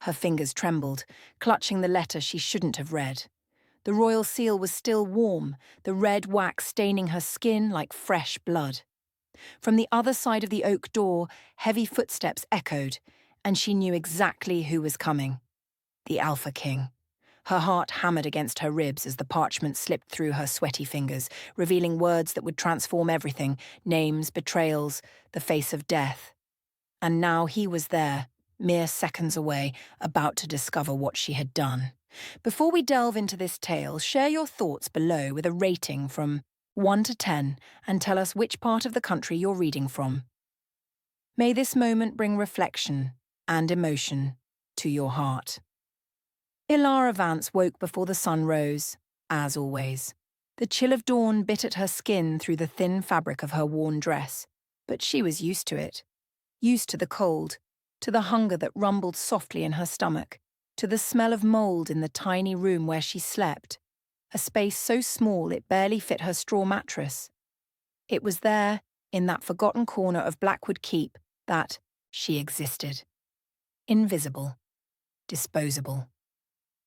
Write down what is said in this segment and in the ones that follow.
Her fingers trembled, clutching the letter she shouldn't have read. The royal seal was still warm, the red wax staining her skin like fresh blood. From the other side of the oak door, heavy footsteps echoed, and she knew exactly who was coming. The Alpha King. Her heart hammered against her ribs as the parchment slipped through her sweaty fingers, revealing words that would transform everything, names, betrayals, the face of death. And now he was there, mere seconds away, about to discover what she had done. Before we delve into this tale, share your thoughts below with a rating from 1 to 10 and tell us which part of the country you're reading from. May this moment bring reflection and emotion to your heart. Ilara Vance woke before the sun rose, as always. The chill of dawn bit at her skin through the thin fabric of her worn dress, but she was used to it. Used to the cold, to the hunger that rumbled softly in her stomach, to the smell of mold in the tiny room where she slept, a space so small it barely fit her straw mattress. It was there, in that forgotten corner of Blackwood Keep, that she existed. Invisible. Disposable.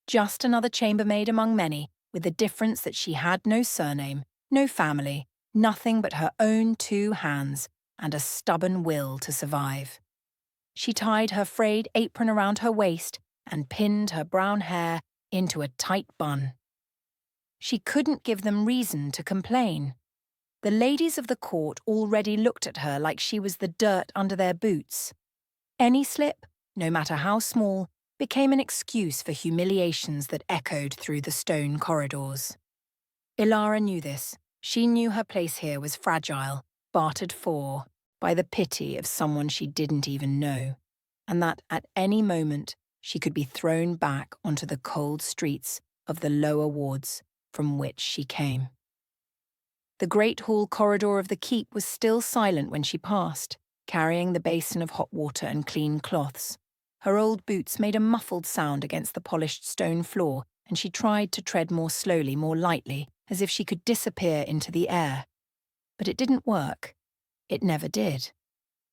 Just another chambermaid among many, with the difference that she had no surname, no family, nothing but her own 2 hands and a stubborn will to survive. She tied her frayed apron around her waist and pinned her brown hair into a tight bun. She couldn't give them reason to complain. The ladies of the court already looked at her like she was the dirt under their boots. Any slip, no matter how small, became an excuse for humiliations that echoed through the stone corridors. Ilara knew this. She knew her place here was fragile, bartered for, by the pity of someone she didn't even know, and that at any moment she could be thrown back onto the cold streets of the lower wards from which she came. The great hall corridor of the keep was still silent when she passed, carrying the basin of hot water and clean cloths. Her old boots made a muffled sound against the polished stone floor, and she tried to tread more slowly, more lightly, as if she could disappear into the air. But it didn't work. It never did.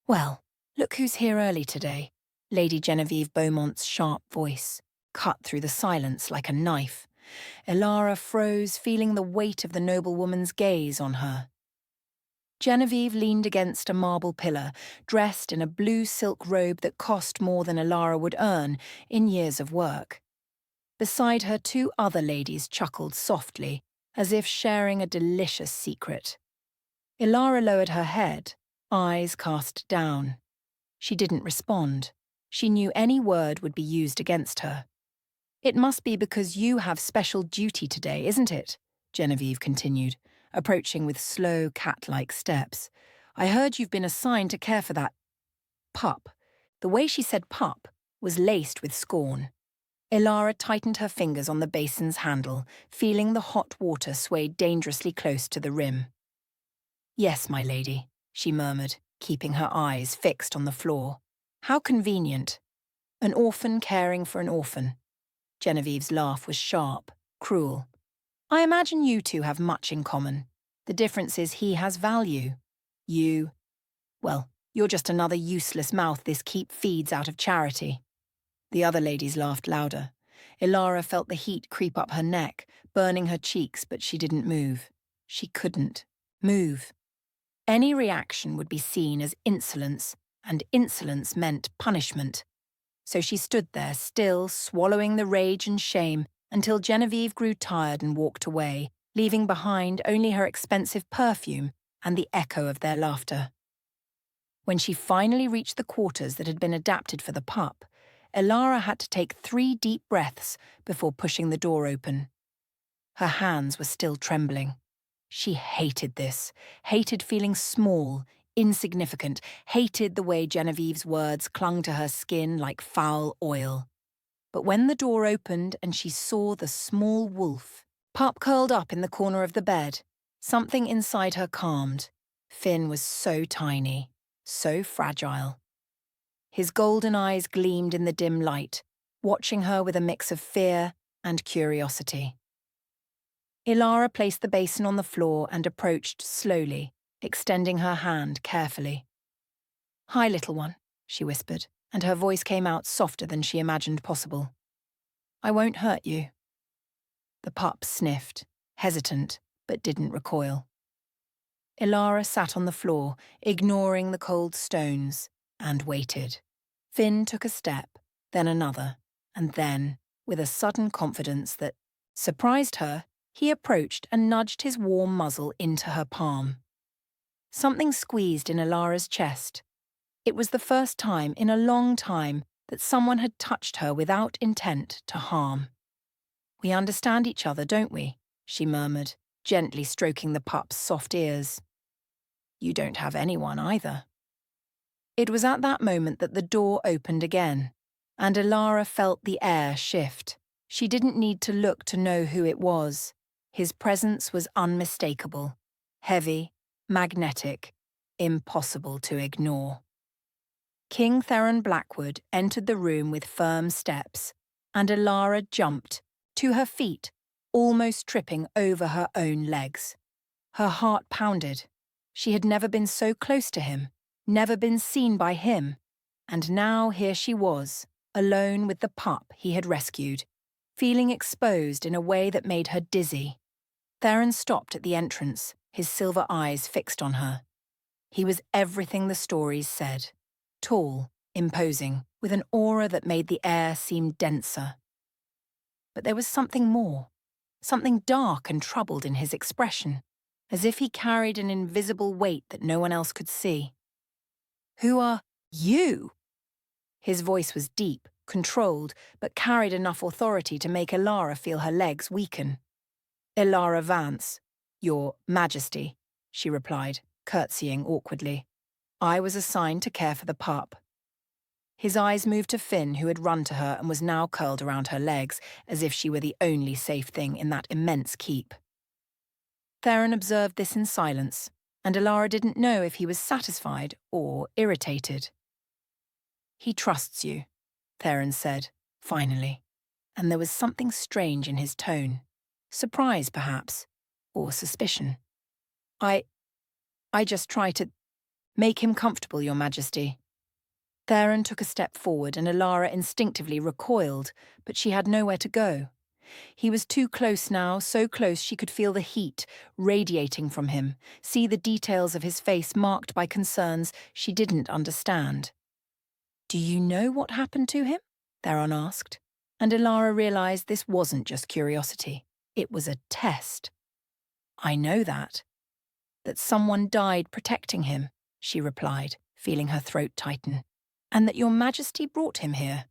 Well, look who's here early today. Lady Genevieve Beaumont's sharp voice cut through the silence like a knife. Ilara froze, feeling the weight of the noblewoman's gaze on her. Genevieve leaned against a marble pillar, dressed in a blue silk robe that cost more than Ilara would earn in years of work. Beside her, 2 other ladies chuckled softly, as if sharing a delicious secret. Ilara lowered her head, eyes cast down. She didn't respond. She knew any word would be used against her. "It must be because you have special duty today, isn't it?" Genevieve continued, approaching with slow, cat-like steps. "I heard you've been assigned to care for that pup." The way she said pup was laced with scorn. Ilara tightened her fingers on the basin's handle, feeling the hot water sway dangerously close to the rim. "Yes, my lady," she murmured, keeping her eyes fixed on the floor. "How convenient. An orphan caring for an orphan." Genevieve's laugh was sharp, cruel. "I imagine you 2 have much in common. The difference is he has value. Well, you're just another useless mouth this keep feeds out of charity." The other ladies laughed louder. Ilara felt the heat creep up her neck, burning her cheeks, but she didn't move. She couldn't move. Any reaction would be seen as insolence, and insolence meant punishment. So she stood there, still swallowing the rage and shame, until Genevieve grew tired and walked away, leaving behind only her expensive perfume and the echo of their laughter. When she finally reached the quarters that had been adapted for the pup, Ilara had to take 3 deep breaths before pushing the door open. Her hands were still trembling. She hated this, hated feeling small, insignificant, hated the way Genevieve's words clung to her skin like foul oil. But when the door opened and she saw the small wolf, pup curled up in the corner of the bed, something inside her calmed. Finn was so tiny, so fragile. His golden eyes gleamed in the dim light, watching her with a mix of fear and curiosity. Ilara placed the basin on the floor and approached slowly, extending her hand carefully. "Hi, little one," she whispered, and her voice came out softer than she imagined possible. "I won't hurt you." The pup sniffed, hesitant, but didn't recoil. Ilara sat on the floor, ignoring the cold stones, and waited. Finn took a step, then another, and then, with a sudden confidence that surprised her, he approached and nudged his warm muzzle into her palm. Something squeezed in Ilara's chest. It was the first time in a long time that someone had touched her without intent to harm. "We understand each other, don't we?" she murmured, gently stroking the pup's soft ears. "You don't have anyone either." It was at that moment that the door opened again, and Ilara felt the air shift. She didn't need to look to know who it was. His presence was unmistakable, heavy, magnetic, impossible to ignore. King Theron Blackwood entered the room with firm steps, and Ilara jumped, to her feet, almost tripping over her own legs. Her heart pounded. She had never been so close to him, never been seen by him, and now here she was, alone with the pup he had rescued, feeling exposed in a way that made her dizzy. Theron stopped at the entrance, his silver eyes fixed on her. He was everything the stories said. Tall, imposing, with an aura that made the air seem denser. But there was something more, something dark and troubled in his expression, as if he carried an invisible weight that no one else could see. "Who are you?" His voice was deep, controlled, but carried enough authority to make Ilara feel her legs weaken. "Ilara Vance, Your Majesty," she replied, curtsying awkwardly. "I was assigned to care for the pup." His eyes moved to Finn, who had run to her and was now curled around her legs, as if she were the only safe thing in that immense keep. Theron observed this in silence, and Ilara didn't know if he was satisfied or irritated. "He trusts you," Theron said, finally, and there was something strange in his tone. Surprise, perhaps, or suspicion. I just try to make him comfortable, Your Majesty." Theron took a step forward and Ilara instinctively recoiled, but she had nowhere to go. He was too close now, so close she could feel the heat radiating from him, see the details of his face marked by concerns she didn't understand. "Do you know what happened to him?" Theron asked, and Ilara realized this wasn't just curiosity. It was a test. "I know that someone died protecting him," she replied, feeling her throat tighten, "and that Your Majesty brought him here."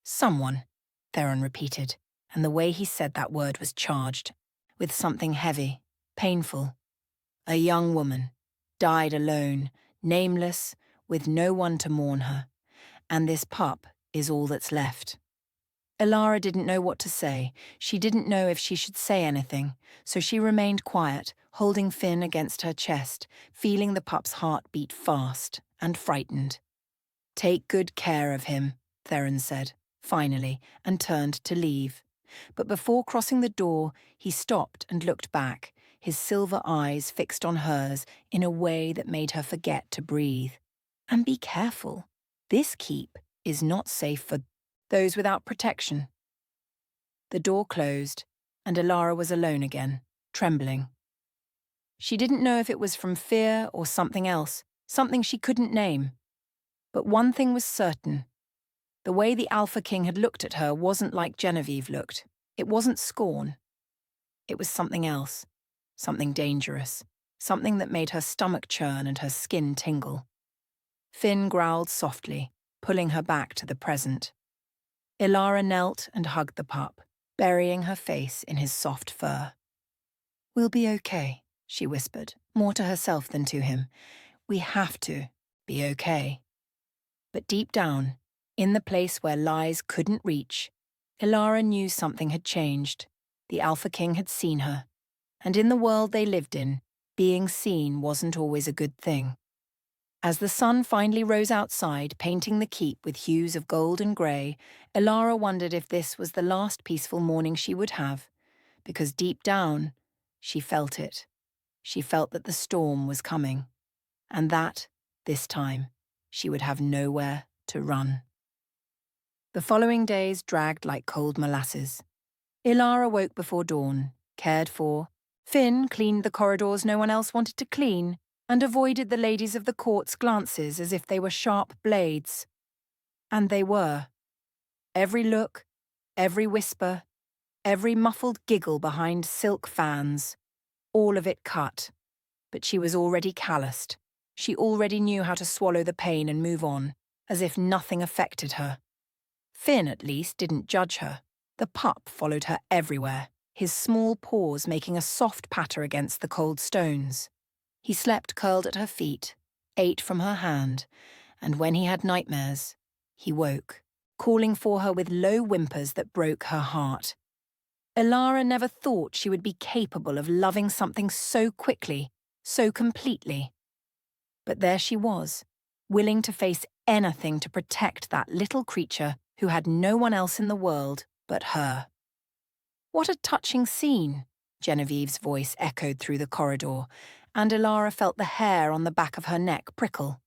"Someone," Theron repeated, and the way he said that word was charged, with something heavy, painful. "A young woman, died alone, nameless, with no one to mourn her, and this pup is all that's left." Ilara didn't know what to say. She didn't know if she should say anything, so she remained quiet, holding Finn against her chest, feeling the pup's heart beat fast and frightened. "Take good care of him," Theron said, finally, and turned to leave. But before crossing the door, he stopped and looked back, his silver eyes fixed on hers in a way that made her forget to breathe. "And be careful. This keep is not safe for those without protection." The door closed, and Ilara was alone again, trembling. She didn't know if it was from fear or something else, something she couldn't name. But one thing was certain. The way the Alpha King had looked at her wasn't like Genevieve looked. It wasn't scorn. It was something else, something dangerous, something that made her stomach churn and her skin tingle. Finn growled softly, pulling her back to the present. Ilara knelt and hugged the pup, burying her face in his soft fur. "We'll be okay," she whispered, more to herself than to him. "We have to be okay." But deep down, in the place where lies couldn't reach, Ilara knew something had changed. The Alpha King had seen her, and in the world they lived in, being seen wasn't always a good thing. As the sun finally rose outside, painting the keep with hues of gold and grey, Ilara wondered if this was the last peaceful morning she would have, because deep down, she felt it. She felt that the storm was coming, and that, this time, she would have nowhere to run. The following days dragged like cold molasses. Ilara woke before dawn, cared for. Finn cleaned the corridors no one else wanted to clean, and avoided the ladies of the court's glances as if they were sharp blades. And they were. Every look, every whisper, every muffled giggle behind silk fans, all of it cut. But she was already calloused. She already knew how to swallow the pain and move on, as if nothing affected her. Finn, at least, didn't judge her. The pup followed her everywhere, his small paws making a soft patter against the cold stones. He slept curled at her feet, ate from her hand, and when he had nightmares, he woke, calling for her with low whimpers that broke her heart. Ilara never thought she would be capable of loving something so quickly, so completely. But there she was, willing to face anything to protect that little creature who had no one else in the world but her. What a touching scene, Genevieve's voice echoed through the corridor, and Ilara felt the hair on the back of her neck prickle.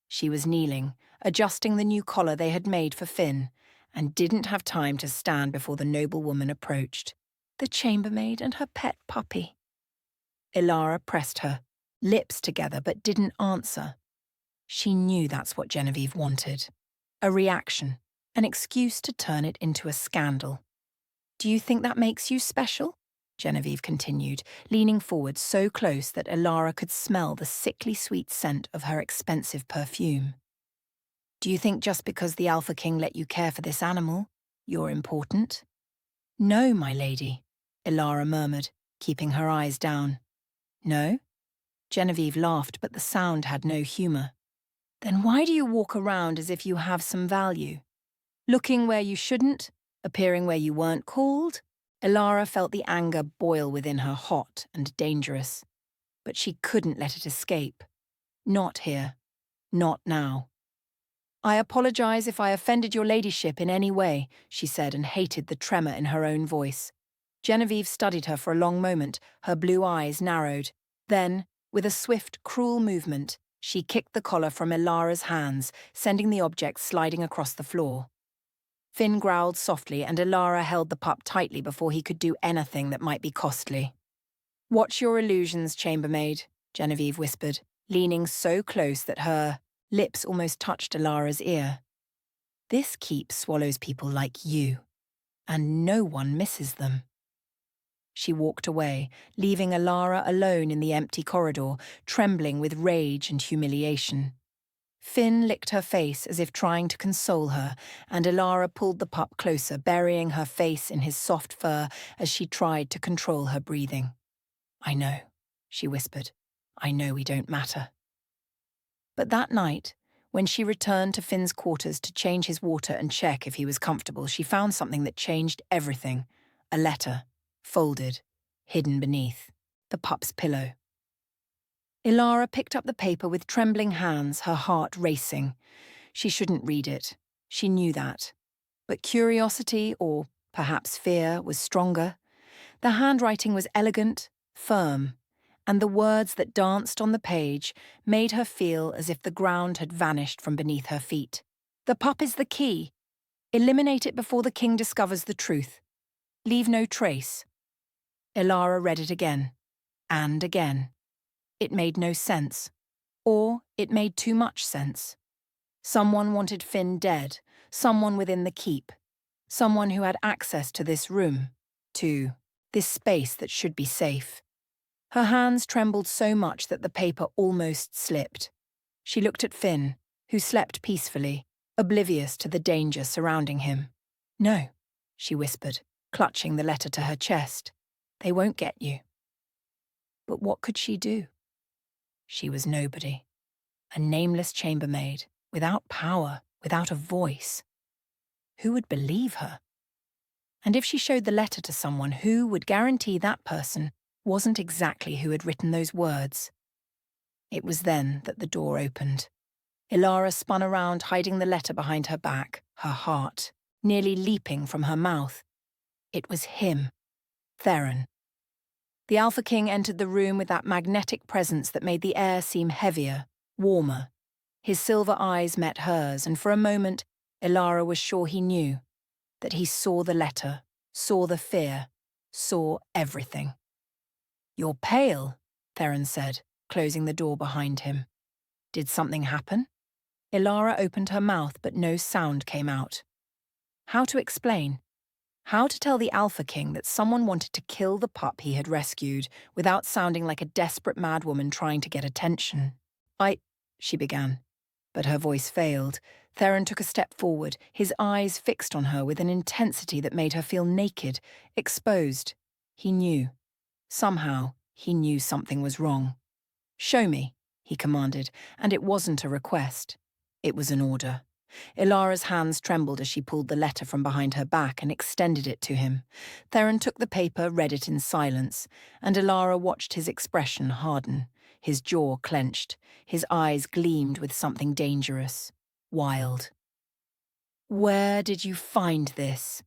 She was kneeling, adjusting the new collar they had made for Finn, and didn't have time to stand before the noblewoman approached. The chambermaid and her pet puppy. Ilara pressed her, lips together, but didn't answer. She knew that's what Genevieve wanted. A reaction, an excuse to turn it into a scandal. Do you think that makes you special? Genevieve continued, leaning forward so close that Ilara could smell the sickly sweet scent of her expensive perfume. Do you think just because the Alpha King let you care for this animal, you're important? No, my lady, Ilara murmured, keeping her eyes down. No? Genevieve laughed, but the sound had no humour. Then why do you walk around as if you have some value? Looking where you shouldn't, appearing where you weren't called? Ilara felt the anger boil within her, hot and dangerous. But she couldn't let it escape. Not here. Not now. I apologise if I offended your ladyship in any way, she said, and hated the tremor in her own voice. Genevieve studied her for a long moment, her blue eyes narrowed. Then, with a swift, cruel movement, she kicked the collar from Ilara's hands, sending the object sliding across the floor. Finn growled softly, and Ilara held the pup tightly before he could do anything that might be costly. Watch your illusions, chambermaid, Genevieve whispered, leaning so close that her lips almost touched Ilara's ear. This keep swallows people like you, and no one misses them. She walked away, leaving Ilara alone in the empty corridor, trembling with rage and humiliation. Finn licked her face as if trying to console her, and Ilara pulled the pup closer, burying her face in his soft fur as she tried to control her breathing. I know, she whispered. I know we don't matter. But that night, when she returned to Finn's quarters to change his water and check if he was comfortable, she found something that changed everything. A letter, folded, hidden beneath the pup's pillow. Ilara picked up the paper with trembling hands, her heart racing. She shouldn't read it. She knew that. But curiosity, or perhaps fear, was stronger. The handwriting was elegant, firm, and the words that danced on the page made her feel as if the ground had vanished from beneath her feet. The pup is the key. Eliminate it before the king discovers the truth. Leave no trace. Ilara read it again, and again. It made no sense. Or it made too much sense. Someone wanted Finn dead, someone within the keep, someone who had access to this room, to this space that should be safe. Her hands trembled so much that the paper almost slipped. She looked at Finn, who slept peacefully, oblivious to the danger surrounding him. No, she whispered, clutching the letter to her chest. They won't get you. But what could she do? She was nobody. A nameless chambermaid, without power, without a voice. Who would believe her? And if she showed the letter to someone, who would guarantee that person wasn't exactly who had written those words? It was then that the door opened. Ilara spun around, hiding the letter behind her back, her heart nearly leaping from her mouth. It was him, Theron. The Alpha King entered the room with that magnetic presence that made the air seem heavier, warmer. His silver eyes met hers, and for a moment, Ilara was sure he knew, that he saw the letter, saw the fear, saw everything. "You're pale," Theron said, closing the door behind him. "Did something happen?" Ilara opened her mouth, but no sound came out. How to explain? How to tell the Alpha King that someone wanted to kill the pup he had rescued without sounding like a desperate madwoman trying to get attention? She began. But her voice failed. Theron took a step forward, his eyes fixed on her with an intensity that made her feel naked, exposed. He knew. Somehow, he knew something was wrong. "Show me," he commanded, and it wasn't a request. It was an order. Ilara's hands trembled as she pulled the letter from behind her back and extended it to him. Theron took the paper, read it in silence, and Ilara watched his expression harden. His jaw clenched. His eyes gleamed with something dangerous, wild. "Where did you find this?"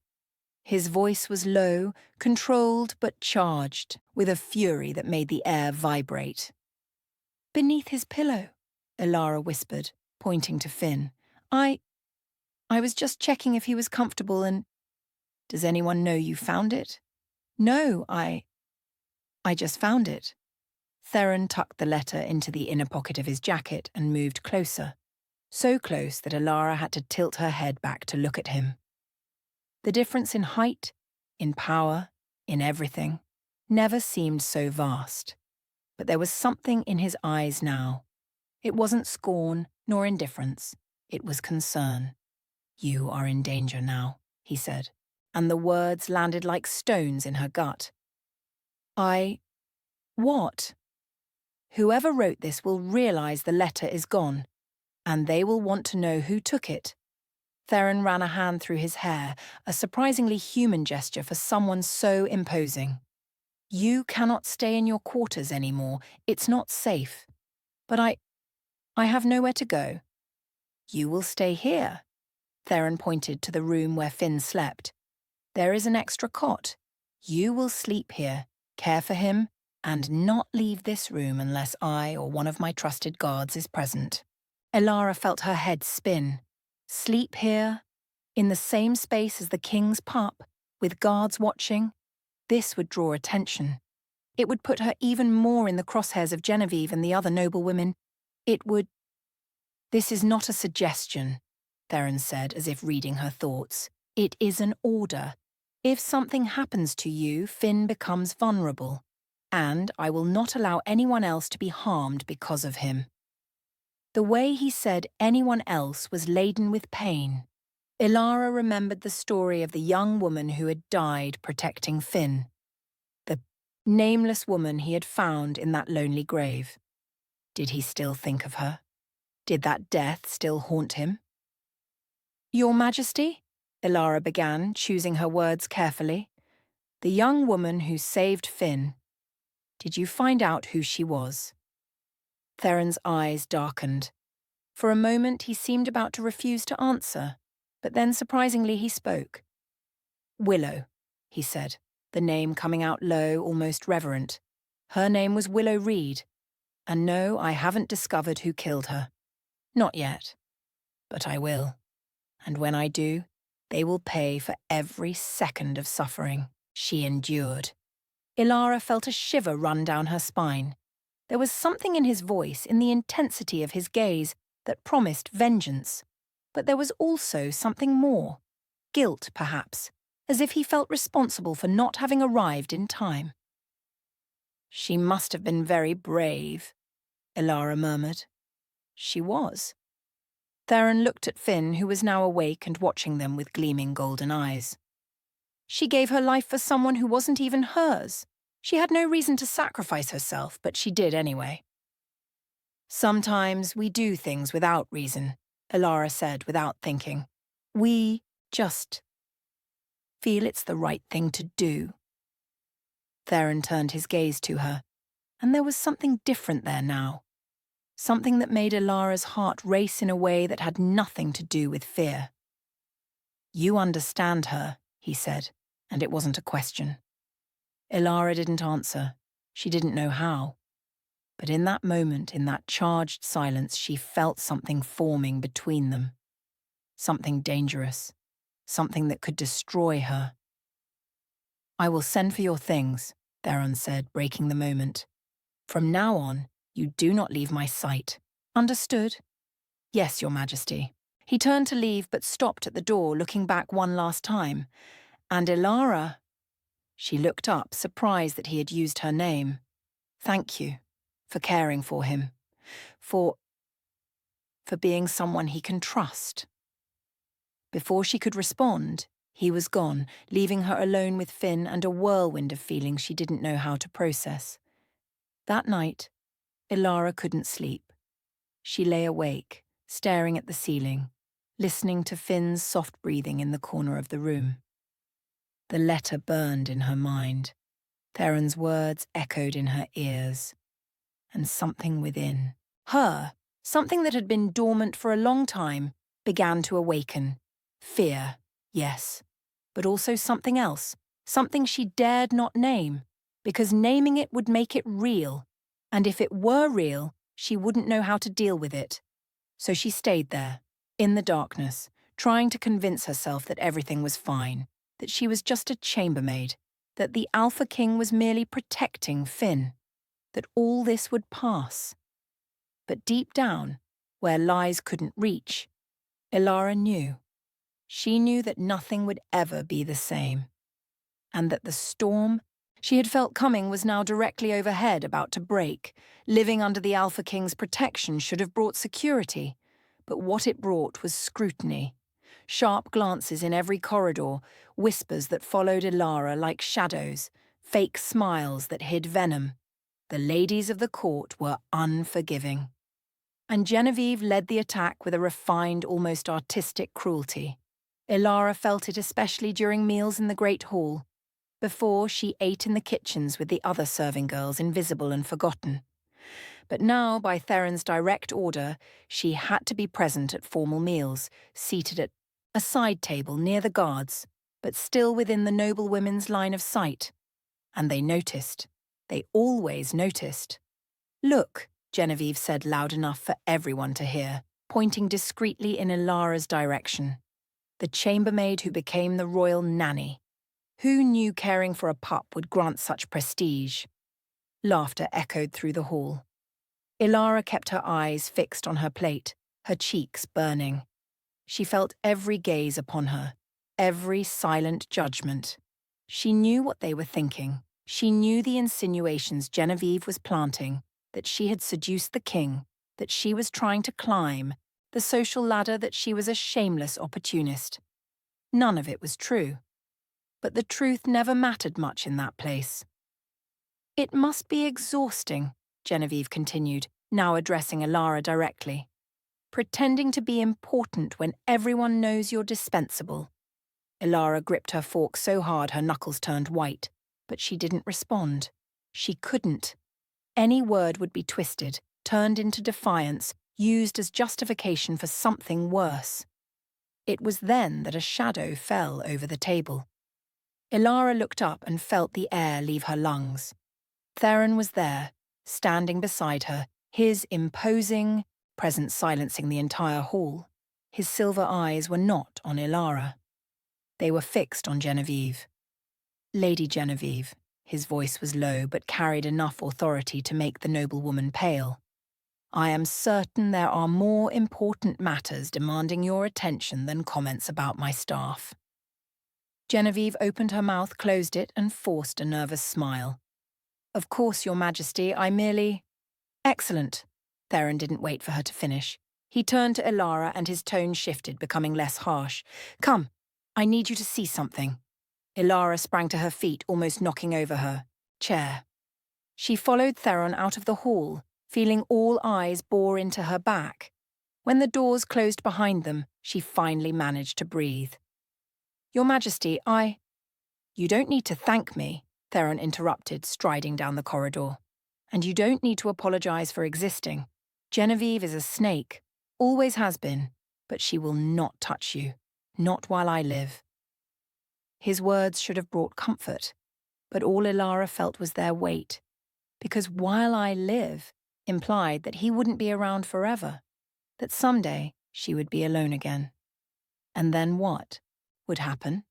His voice was low, controlled but charged, with a fury that made the air vibrate. "Beneath his pillow," Ilara whispered, pointing to Finn. I was just checking if he was comfortable and—" "Does anyone know you found it?" "No, I just found it." Theron tucked the letter into the inner pocket of his jacket and moved closer, so close that Ilara had to tilt her head back to look at him. The difference in height, in power, in everything, never seemed so vast. But there was something in his eyes now. It wasn't scorn nor indifference. It was concern. "You are in danger now," he said, and the words landed like stones in her gut. What?" "Whoever wrote this will realize the letter is gone, and they will want to know who took it." Theron ran a hand through his hair, a surprisingly human gesture for someone so imposing. "You cannot stay in your quarters anymore. It's not safe. But I have nowhere to go." "You will stay here." Theron pointed to the room where Finn slept. "There is an extra cot. You will sleep here, care for him, and not leave this room unless I or one of my trusted guards is present." Ilara felt her head spin. Sleep here, in the same space as the king's pup, with guards watching? This would draw attention. It would put her even more in the crosshairs of Genevieve and the other noblewomen. It would— "This is not a suggestion," Theron said, as if reading her thoughts. "It is an order. If something happens to you, Finn becomes vulnerable, and I will not allow anyone else to be harmed because of him." The way he said anyone else was laden with pain. Ilara remembered the story of the young woman who had died protecting Finn. The nameless woman he had found in that lonely grave. Did he still think of her? Did that death still haunt him? "Your Majesty," Ilara began, choosing her words carefully. "The young woman who saved Finn. Did you find out who she was?" Theron's eyes darkened. For a moment he seemed about to refuse to answer, but then surprisingly he spoke. "Willow," he said, the name coming out low, almost reverent. "Her name was Willow Reed. And no, I haven't discovered who killed her. Not yet. But I will. And when I do, they will pay for every second of suffering she endured." Ilara felt a shiver run down her spine. There was something in his voice, in the intensity of his gaze, that promised vengeance. But there was also something more. Guilt, perhaps, as if he felt responsible for not having arrived in time. "She must have been very brave," Ilara murmured. "She was." Theron looked at Finn, who was now awake and watching them with gleaming golden eyes. "She gave her life for someone who wasn't even hers. She had no reason to sacrifice herself, but she did anyway." "Sometimes we do things without reason," Ilara said without thinking. "We just feel it's the right thing to do." Theron turned his gaze to her, and there was something different there now. Something that made Ilara's heart race in a way that had nothing to do with fear. "You understand her," he said, and it wasn't a question. Ilara didn't answer. She didn't know how. But in that moment, in that charged silence, she felt something forming between them. something dangerous, something that could destroy her. "I will send for your things," Theron said, breaking the moment. "From now on, you do not leave my sight. Understood?" "Yes, Your Majesty." He turned to leave but stopped at the door, looking back one last time. "And Ilara—" She looked up, surprised that he had used her name. "Thank you for caring for him, for being someone he can trust." Before she could respond, he was gone, leaving her alone with Finn and a whirlwind of feelings she didn't know how to process. That night, Ilara couldn't sleep. She lay awake, staring at the ceiling, listening to Finn's soft breathing in the corner of the room. The letter burned in her mind. Theron's words echoed in her ears. And something within her, something that had been dormant for a long time, began to awaken. Fear, yes, but also something else, something she dared not name, because naming it would make it real, and if it were real, she wouldn't know how to deal with it. So she stayed there, in the darkness, trying to convince herself that everything was fine, that she was just a chambermaid, that the Alpha King was merely protecting Finn, that all this would pass. But deep down, where lies couldn't reach, Ilara knew. She knew that nothing would ever be the same, and that the storm she had felt coming was now directly overhead, about to break. Living under the Alpha King's protection should have brought security, but what it brought was scrutiny. Sharp glances in every corridor, whispers that followed Ilara like shadows, fake smiles that hid venom. The ladies of the court were unforgiving. And Genevieve led the attack with a refined, almost artistic cruelty. Ilara felt it especially during meals in the Great Hall. Before, she ate in the kitchens with the other serving girls, invisible and forgotten. But now, by Theron's direct order, she had to be present at formal meals, seated at a side table near the guards, but still within the noblewomen's line of sight. And they noticed. They always noticed. "Look," Genevieve said loud enough for everyone to hear, pointing discreetly in Ilara's direction. The chambermaid who became the royal nanny. Who knew caring for a pup would grant such prestige? Laughter echoed through the hall. Ilara kept her eyes fixed on her plate, her cheeks burning. She felt every gaze upon her, every silent judgment. She knew what they were thinking. She knew the insinuations Genevieve was planting, that she had seduced the king, that she was trying to climb the social ladder, that she was a shameless opportunist. None of it was true. But the truth never mattered much in that place. "It must be exhausting," Genevieve continued, now addressing Ilara directly. "Pretending to be important when everyone knows you're dispensable." Ilara gripped her fork so hard her knuckles turned white, but she didn't respond. She couldn't. Any word would be twisted, turned into defiance, used as justification for something worse. It was then that a shadow fell over the table. Ilara looked up and felt the air leave her lungs. Theron was there, standing beside her, his imposing presence silencing the entire hall. His silver eyes were not on Ilara. They were fixed on Genevieve. "Lady Genevieve," his voice was low but carried enough authority to make the noblewoman pale. "I am certain there are more important matters demanding your attention than comments about my staff." Genevieve opened her mouth, closed it, and forced a nervous smile. "Of course, Your Majesty, I merely—" "Excellent." Theron didn't wait for her to finish. He turned to Ilara and his tone shifted, becoming less harsh. "Come, I need you to see something." Ilara sprang to her feet, almost knocking over her chair. She followed Theron out of the hall, feeling all eyes bore into her back. When the doors closed behind them, she finally managed to breathe. "Your Majesty, You don't need to thank me," Theron interrupted, striding down the corridor. "And you don't need to apologize for existing. Genevieve is a snake, always has been, but she will not touch you, not while I live." His words should have brought comfort, but all Ilara felt was their weight, because "while I live" implied that he wouldn't be around forever, that someday she would be alone again. And then what would happen?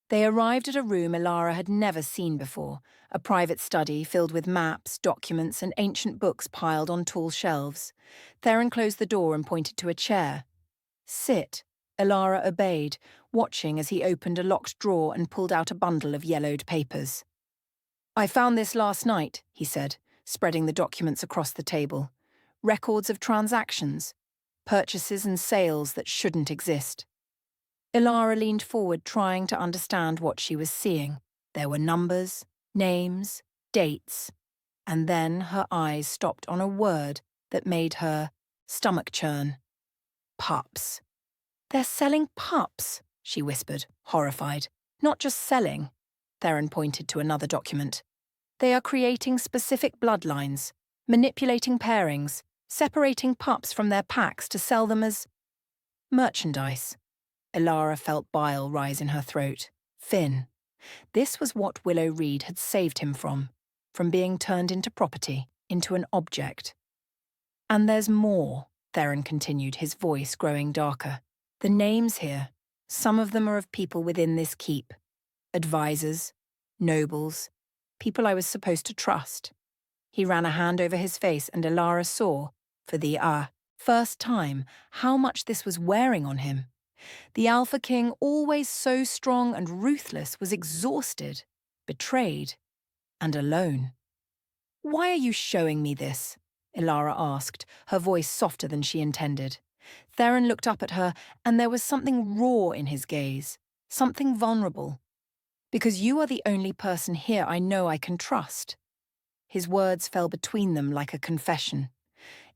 They arrived at a room Ilara had never seen before, a private study filled with maps, documents, and ancient books piled on tall shelves. Theron closed the door and pointed to a chair. Sit. Ilara obeyed, watching as he opened a locked drawer and pulled out a bundle of yellowed papers. I found this last night, he said, spreading the documents across the table. Records of transactions, purchases and sales that shouldn't exist. Ilara leaned forward, trying to understand what she was seeing. There were numbers, names, dates, and then her eyes stopped on a word that made her stomach churn. Pups. They're selling pups, she whispered, horrified. Not just selling. Theron pointed to another document. They are creating specific bloodlines, manipulating pairings, separating pups from their packs to sell them as merchandise. Ilara felt bile rise in her throat. Finn. This was what Willow Reed had saved him from being turned into property, into an object. And there's more, Theron continued, his voice growing darker. The names here, some of them are of people within this keep. Advisors, nobles, people I was supposed to trust. He ran a hand over his face and Ilara saw, for the first time, how much this was wearing on him. The Alpha King, always so strong and ruthless, was exhausted, betrayed, and alone. Why are you showing me this? Ilara asked, her voice softer than she intended. Theron looked up at her, and there was something raw in his gaze, something vulnerable. Because you are the only person here I know I can trust. His words fell between them like a confession.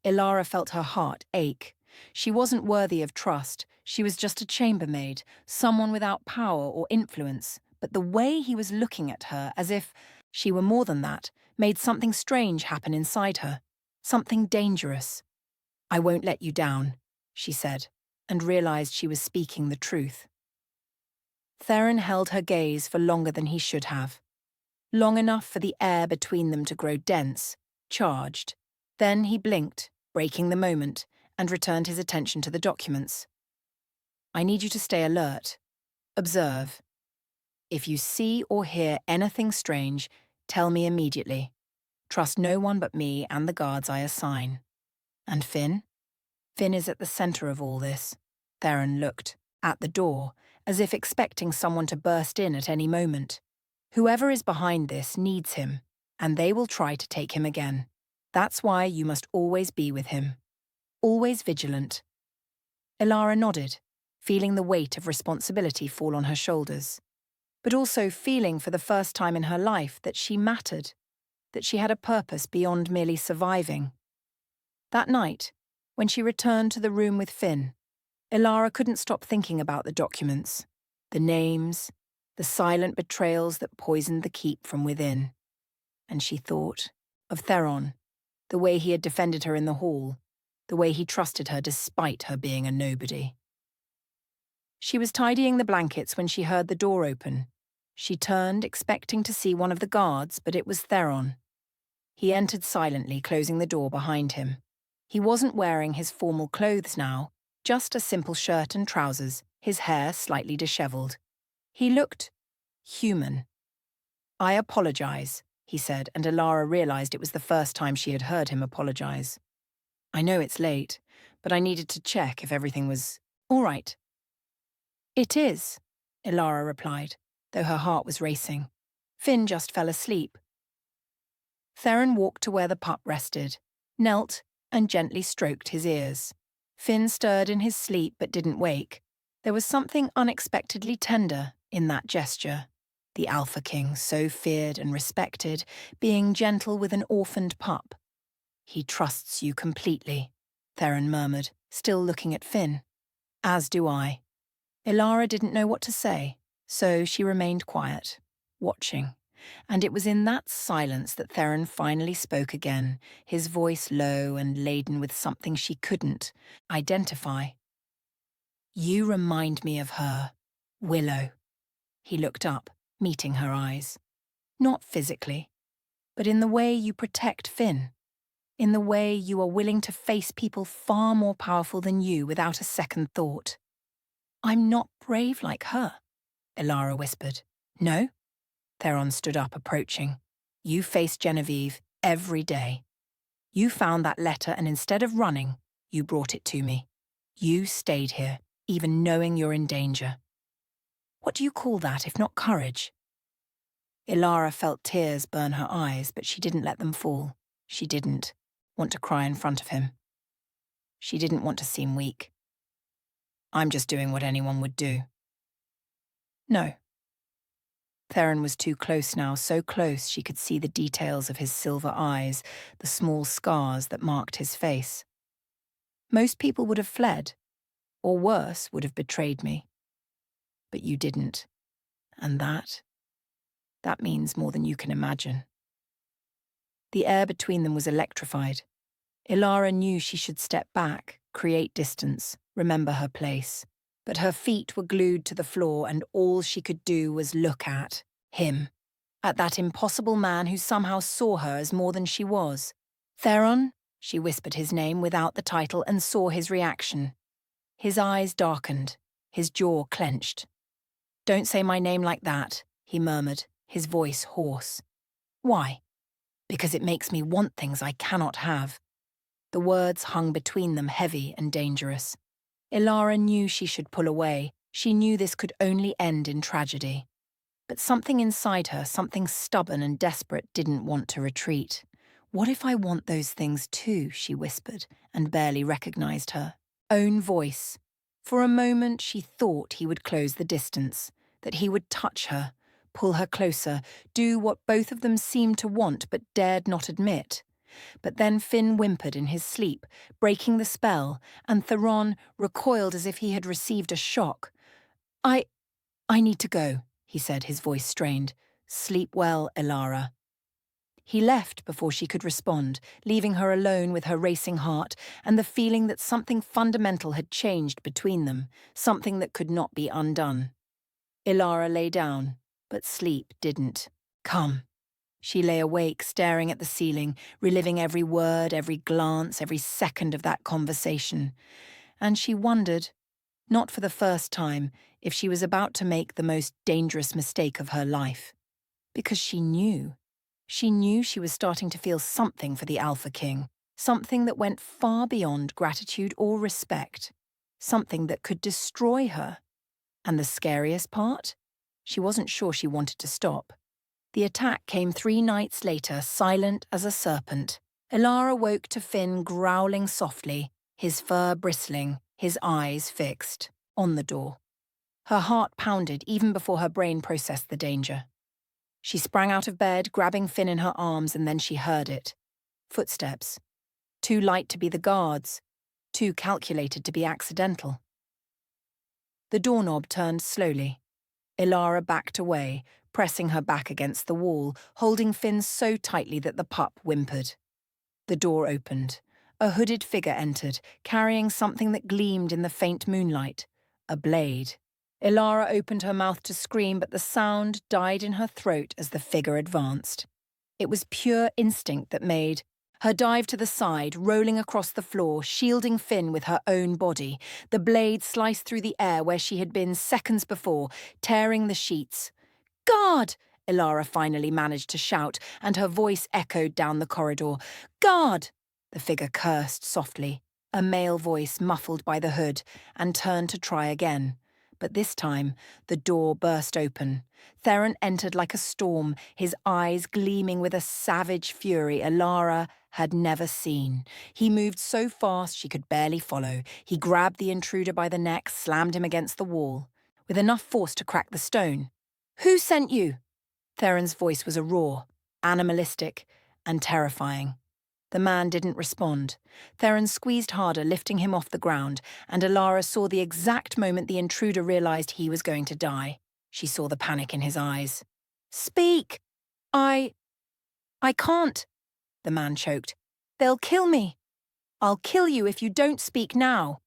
Ilara felt her heart ache. She wasn't worthy of trust. She was just a chambermaid, someone without power or influence. But the way he was looking at her, as if she were more than that, made something strange happen inside her. Something dangerous. I won't let you down, she said, and realized she was speaking the truth. Theron held her gaze for longer than he should have. Long enough for the air between them to grow dense, charged. Then he blinked, breaking the moment, and returned his attention to the documents. I need you to stay alert. Observe. If you see or hear anything strange, tell me immediately. Trust no one but me and the guards I assign. And Finn? Finn is at the center of all this. Theron looked, at the door, as if expecting someone to burst in at any moment. Whoever is behind this needs him, and they will try to take him again. That's why you must always be with him. Always vigilant. Ilara nodded, feeling the weight of responsibility fall on her shoulders, but also feeling for the first time in her life that she mattered, that she had a purpose beyond merely surviving. That night, when she returned to the room with Finn, Ilara couldn't stop thinking about the documents, the names, the silent betrayals that poisoned the keep from within. And she thought of Theron, the way he had defended her in the hall, the way he trusted her despite her being a nobody. She was tidying the blankets when she heard the door open. She turned, expecting to see one of the guards, but it was Theron. He entered silently, closing the door behind him. He wasn't wearing his formal clothes now, just a simple shirt and trousers, his hair slightly disheveled. He looked human. I apologize, he said, and Ilara realized it was the first time she had heard him apologize. I know it's late, but I needed to check if everything was all right. It is, Ilara replied, though her heart was racing. Finn just fell asleep. Theron walked to where the pup rested, knelt, and gently stroked his ears. Finn stirred in his sleep but didn't wake. There was something unexpectedly tender in that gesture. The Alpha King, so feared and respected, being gentle with an orphaned pup. He trusts you completely, Theron murmured, still looking at Finn. As do I. Ilara didn't know what to say, so she remained quiet, watching. And it was in that silence that Theron finally spoke again, his voice low and laden with something she couldn't identify. You remind me of her, Willow. He looked up, meeting her eyes. Not physically, but in the way you protect Finn. In the way you are willing to face people far more powerful than you without a second thought. I'm not brave like her, Ilara whispered. No? Theron stood up, approaching. You face Genevieve every day. You found that letter and instead of running, you brought it to me. You stayed here, even knowing you're in danger. What do you call that if not courage? Ilara felt tears burn her eyes, but she didn't let them fall. She didn't want to cry in front of him. She didn't want to seem weak. I'm just doing what anyone would do. No. Theron was too close now, so close she could see the details of his silver eyes, the small scars that marked his face. Most people would have fled, or worse, would have betrayed me. But you didn't. And that means more than you can imagine. The air between them was electrified. Ilara knew she should step back, create distance, remember her place. But her feet were glued to the floor and all she could do was look at him. At that impossible man who somehow saw her as more than she was. Theron, she whispered his name without the title and saw his reaction. His eyes darkened, his jaw clenched. Don't say my name like that, he murmured, his voice hoarse. Why? Because it makes me want things I cannot have. The words hung between them heavy and dangerous. Ilara knew she should pull away. She knew this could only end in tragedy. But something inside her, something stubborn and desperate, didn't want to retreat. What if I want those things too, she whispered, and barely recognized her own voice. For a moment she thought he would close the distance, that he would touch her, pull her closer, do what both of them seemed to want but dared not admit. But then Finn whimpered in his sleep, breaking the spell, and Theron recoiled as if he had received a shock. I need to go, he said, his voice strained. Sleep well, Ilara. He left before she could respond, leaving her alone with her racing heart and the feeling that something fundamental had changed between them, something that could not be undone. Ilara lay down, but sleep didn't come. She lay awake, staring at the ceiling, reliving every word, every glance, every second of that conversation. And she wondered, not for the first time, if she was about to make the most dangerous mistake of her life. Because she knew. She knew she was starting to feel something for the Alpha King, something that went far beyond gratitude or respect, something that could destroy her. And the scariest part? She wasn't sure she wanted to stop. The attack came 3 nights later, silent as a serpent. Ilara woke to Finn growling softly, his fur bristling, his eyes fixed on the door. Her heart pounded even before her brain processed the danger. She sprang out of bed, grabbing Finn in her arms, and then she heard it. Footsteps. Too light to be the guards, too calculated to be accidental. The doorknob turned slowly. Ilara backed away, pressing her back against the wall, holding Finn so tightly that the pup whimpered. The door opened. A hooded figure entered, carrying something that gleamed in the faint moonlight. A blade. Ilara opened her mouth to scream, but the sound died in her throat as the figure advanced. It was pure instinct that made her dive to the side, rolling across the floor, shielding Finn with her own body. The blade sliced through the air where she had been seconds before, tearing the sheets. "Guard!" Ilara finally managed to shout, and her voice echoed down the corridor. "Guard!" The figure cursed softly, a male voice muffled by the hood, and turned to try again. But this time, the door burst open. Theron entered like a storm, his eyes gleaming with a savage fury Ilara had never seen. He moved so fast she could barely follow. He grabbed the intruder by the neck, slammed him against the wall, with enough force to crack the stone. "Who sent you?" Theron's voice was a roar, animalistic and terrifying. The man didn't respond. Theron squeezed harder, lifting him off the ground, and Ilara saw the exact moment the intruder realized he was going to die. She saw the panic in his eyes. "Speak! I can't," the man choked. "They'll kill me. I'll kill you if you don't speak now."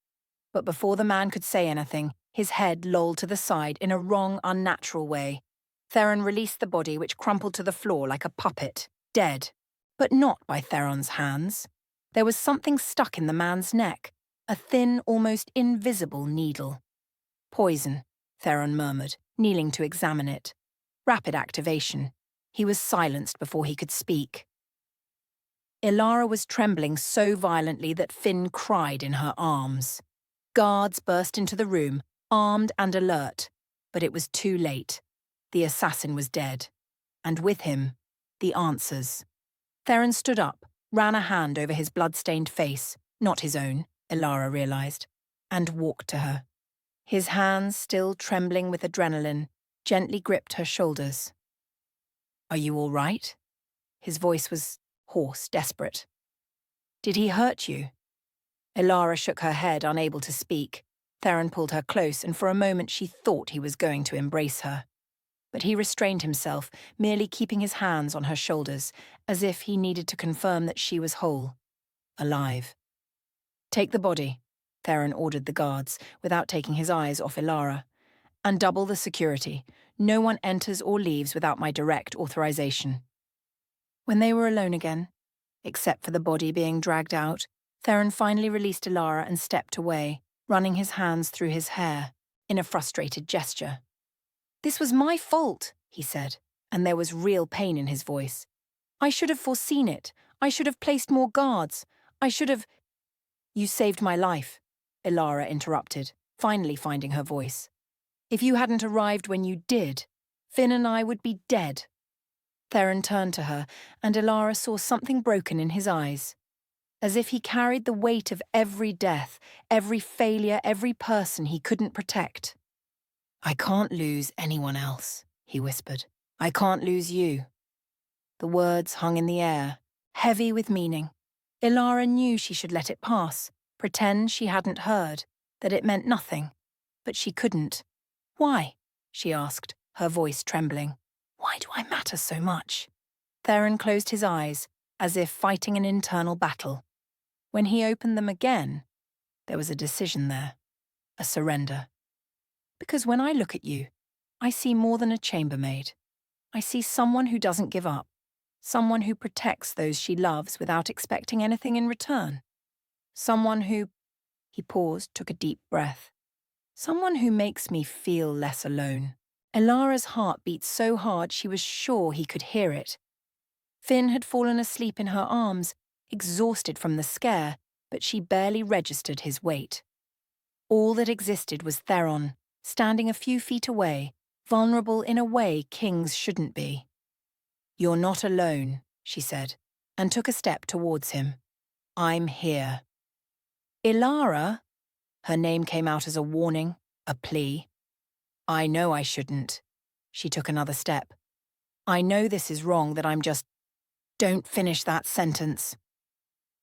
But before the man could say anything, his head lolled to the side in a wrong, unnatural way. Theron released the body, which crumpled to the floor like a puppet, dead. But not by Theron's hands. There was something stuck in the man's neck, a thin, almost invisible needle. Poison, Theron murmured, kneeling to examine it. Rapid activation. He was silenced before he could speak. Ilara was trembling so violently that Finn cried in her arms. Guards burst into the room, armed and alert, but it was too late. The assassin was dead. And with him, the answers. Theron stood up, ran a hand over his blood-stained face, not his own, Ilara realized, and walked to her. His hands, still trembling with adrenaline, gently gripped her shoulders. "Are you all right?" His voice was hoarse, desperate. "Did he hurt you?" Ilara shook her head, unable to speak. Theron pulled her close, and for a moment she thought he was going to embrace her. But he restrained himself, merely keeping his hands on her shoulders, as if he needed to confirm that she was whole, alive. "Take the body," Theron ordered the guards, without taking his eyes off Ilara. "And double the security. No one enters or leaves without my direct authorization." When they were alone again, except for the body being dragged out, Theron finally released Ilara and stepped away, running his hands through his hair, in a frustrated gesture. "This was my fault," he said, and there was real pain in his voice. "I should have foreseen it. I should have placed more guards. I should have—" "You saved my life," Ilara interrupted, finally finding her voice. "If you hadn't arrived when you did, Finn and I would be dead." Theron turned to her, and Ilara saw something broken in his eyes, as if he carried the weight of every death, every failure, every person he couldn't protect. "I can't lose anyone else," he whispered. "I can't lose you." The words hung in the air, heavy with meaning. Ilara knew she should let it pass, pretend she hadn't heard, that it meant nothing. But she couldn't. "Why?" she asked, her voice trembling. "Why do I matter so much?" Theron closed his eyes, as if fighting an internal battle. When he opened them again, there was a decision there, a surrender. "Because when I look at you, I see more than a chambermaid. I see someone who doesn't give up, someone who protects those she loves without expecting anything in return. Someone who—" He paused, took a deep breath. "Someone who makes me feel less alone." Ilara's heart beat so hard she was sure he could hear it. Finn had fallen asleep in her arms, exhausted from the scare, but she barely registered his weight. All that existed was Theron, standing a few feet away, vulnerable in a way kings shouldn't be. "You're not alone," she said, and took a step towards him. "I'm here." "Ilara?" Her name came out as a warning, a plea. "I know I shouldn't." She took another step. "I know this is wrong, that I'm just—" "Don't finish that sentence."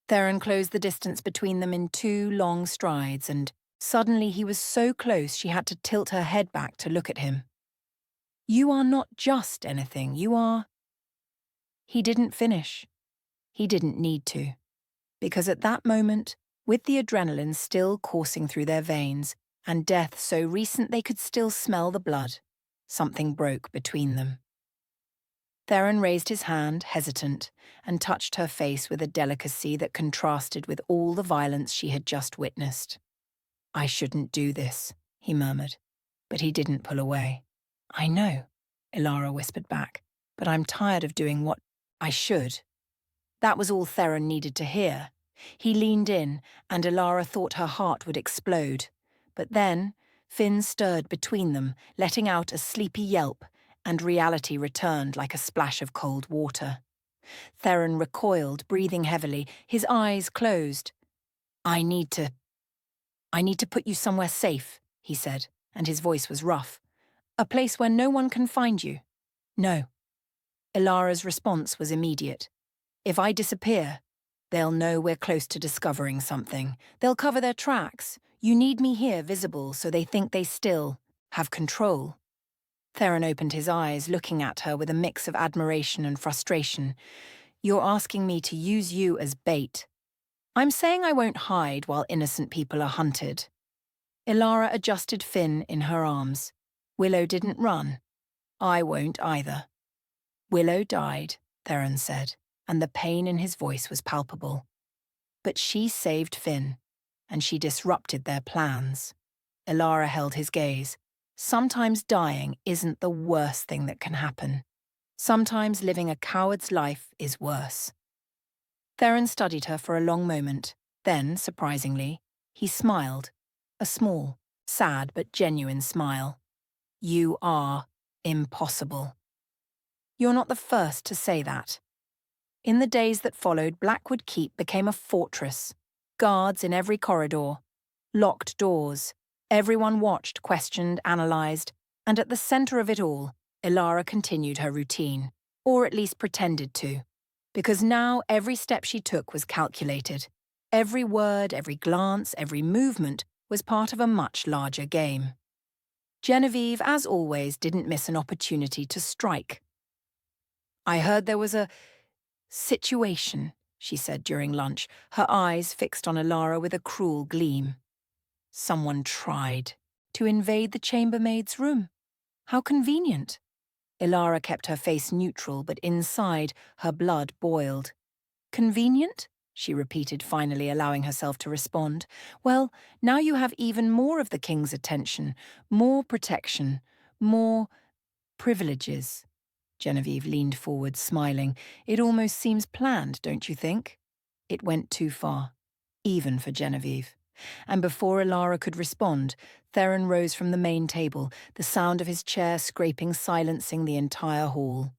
Theron closed the distance between them in 2 long strides, and suddenly he was so close she had to tilt her head back to look at him. "You are not just anything, you are—" He didn't finish. He didn't need to. Because at that moment, with the adrenaline still coursing through their veins, and death so recent they could still smell the blood, something broke between them. Theron raised his hand, hesitant, and touched her face with a delicacy that contrasted with all the violence she had just witnessed. "I shouldn't do this," he murmured, but he didn't pull away. "I know," Ilara whispered back, "but I'm tired of doing what I should." That was all Theron needed to hear. He leaned in, and Ilara thought her heart would explode. But then, Finn stirred between them, letting out a sleepy yelp, and reality returned like a splash of cold water. Theron recoiled, breathing heavily, his eyes closed. I need to put you somewhere safe," he said, and his voice was rough. "A place where no one can find you." "No." Ilara's response was immediate. "If I disappear, they'll know we're close to discovering something. They'll cover their tracks. You need me here visible so they think they still have control." Theron opened his eyes, looking at her with a mix of admiration and frustration. "You're asking me to use you as bait." "I'm saying I won't hide while innocent people are hunted." Ilara adjusted Finn in her arms. "Willow didn't run. I won't either." "Willow died," Theron said, and the pain in his voice was palpable. "But she saved Finn, and she disrupted their plans. Ilara held his gaze. Sometimes dying isn't the worst thing that can happen. Sometimes living a coward's life is worse. Theron studied her for a long moment. Then, surprisingly, he smiled. A small, sad but genuine smile. You are impossible. You're not the first to say that. In the days that followed, Blackwood Keep became a fortress. Guards in every corridor. Locked doors. Everyone watched, questioned, analysed. And at the centre of it all, Ilara continued her routine. Or at least pretended to. Because now every step she took was calculated. Every word, every glance, every movement was part of a much larger game. Genevieve, as always, didn't miss an opportunity to strike. I heard there was a situation, she said during lunch, her eyes fixed on Ilara with a cruel gleam. Someone tried to invade the chambermaid's room. How convenient. Ilara kept her face neutral, but inside, her blood boiled. Convenient? She repeated, finally allowing herself to respond. Well, now you have even more of the king's attention, more protection, more privileges. Genevieve leaned forward, smiling. It almost seems planned, don't you think? It went too far, even for Genevieve. And before Ilara could respond, Theron rose from the main table, the sound of his chair scraping silencing the entire hall.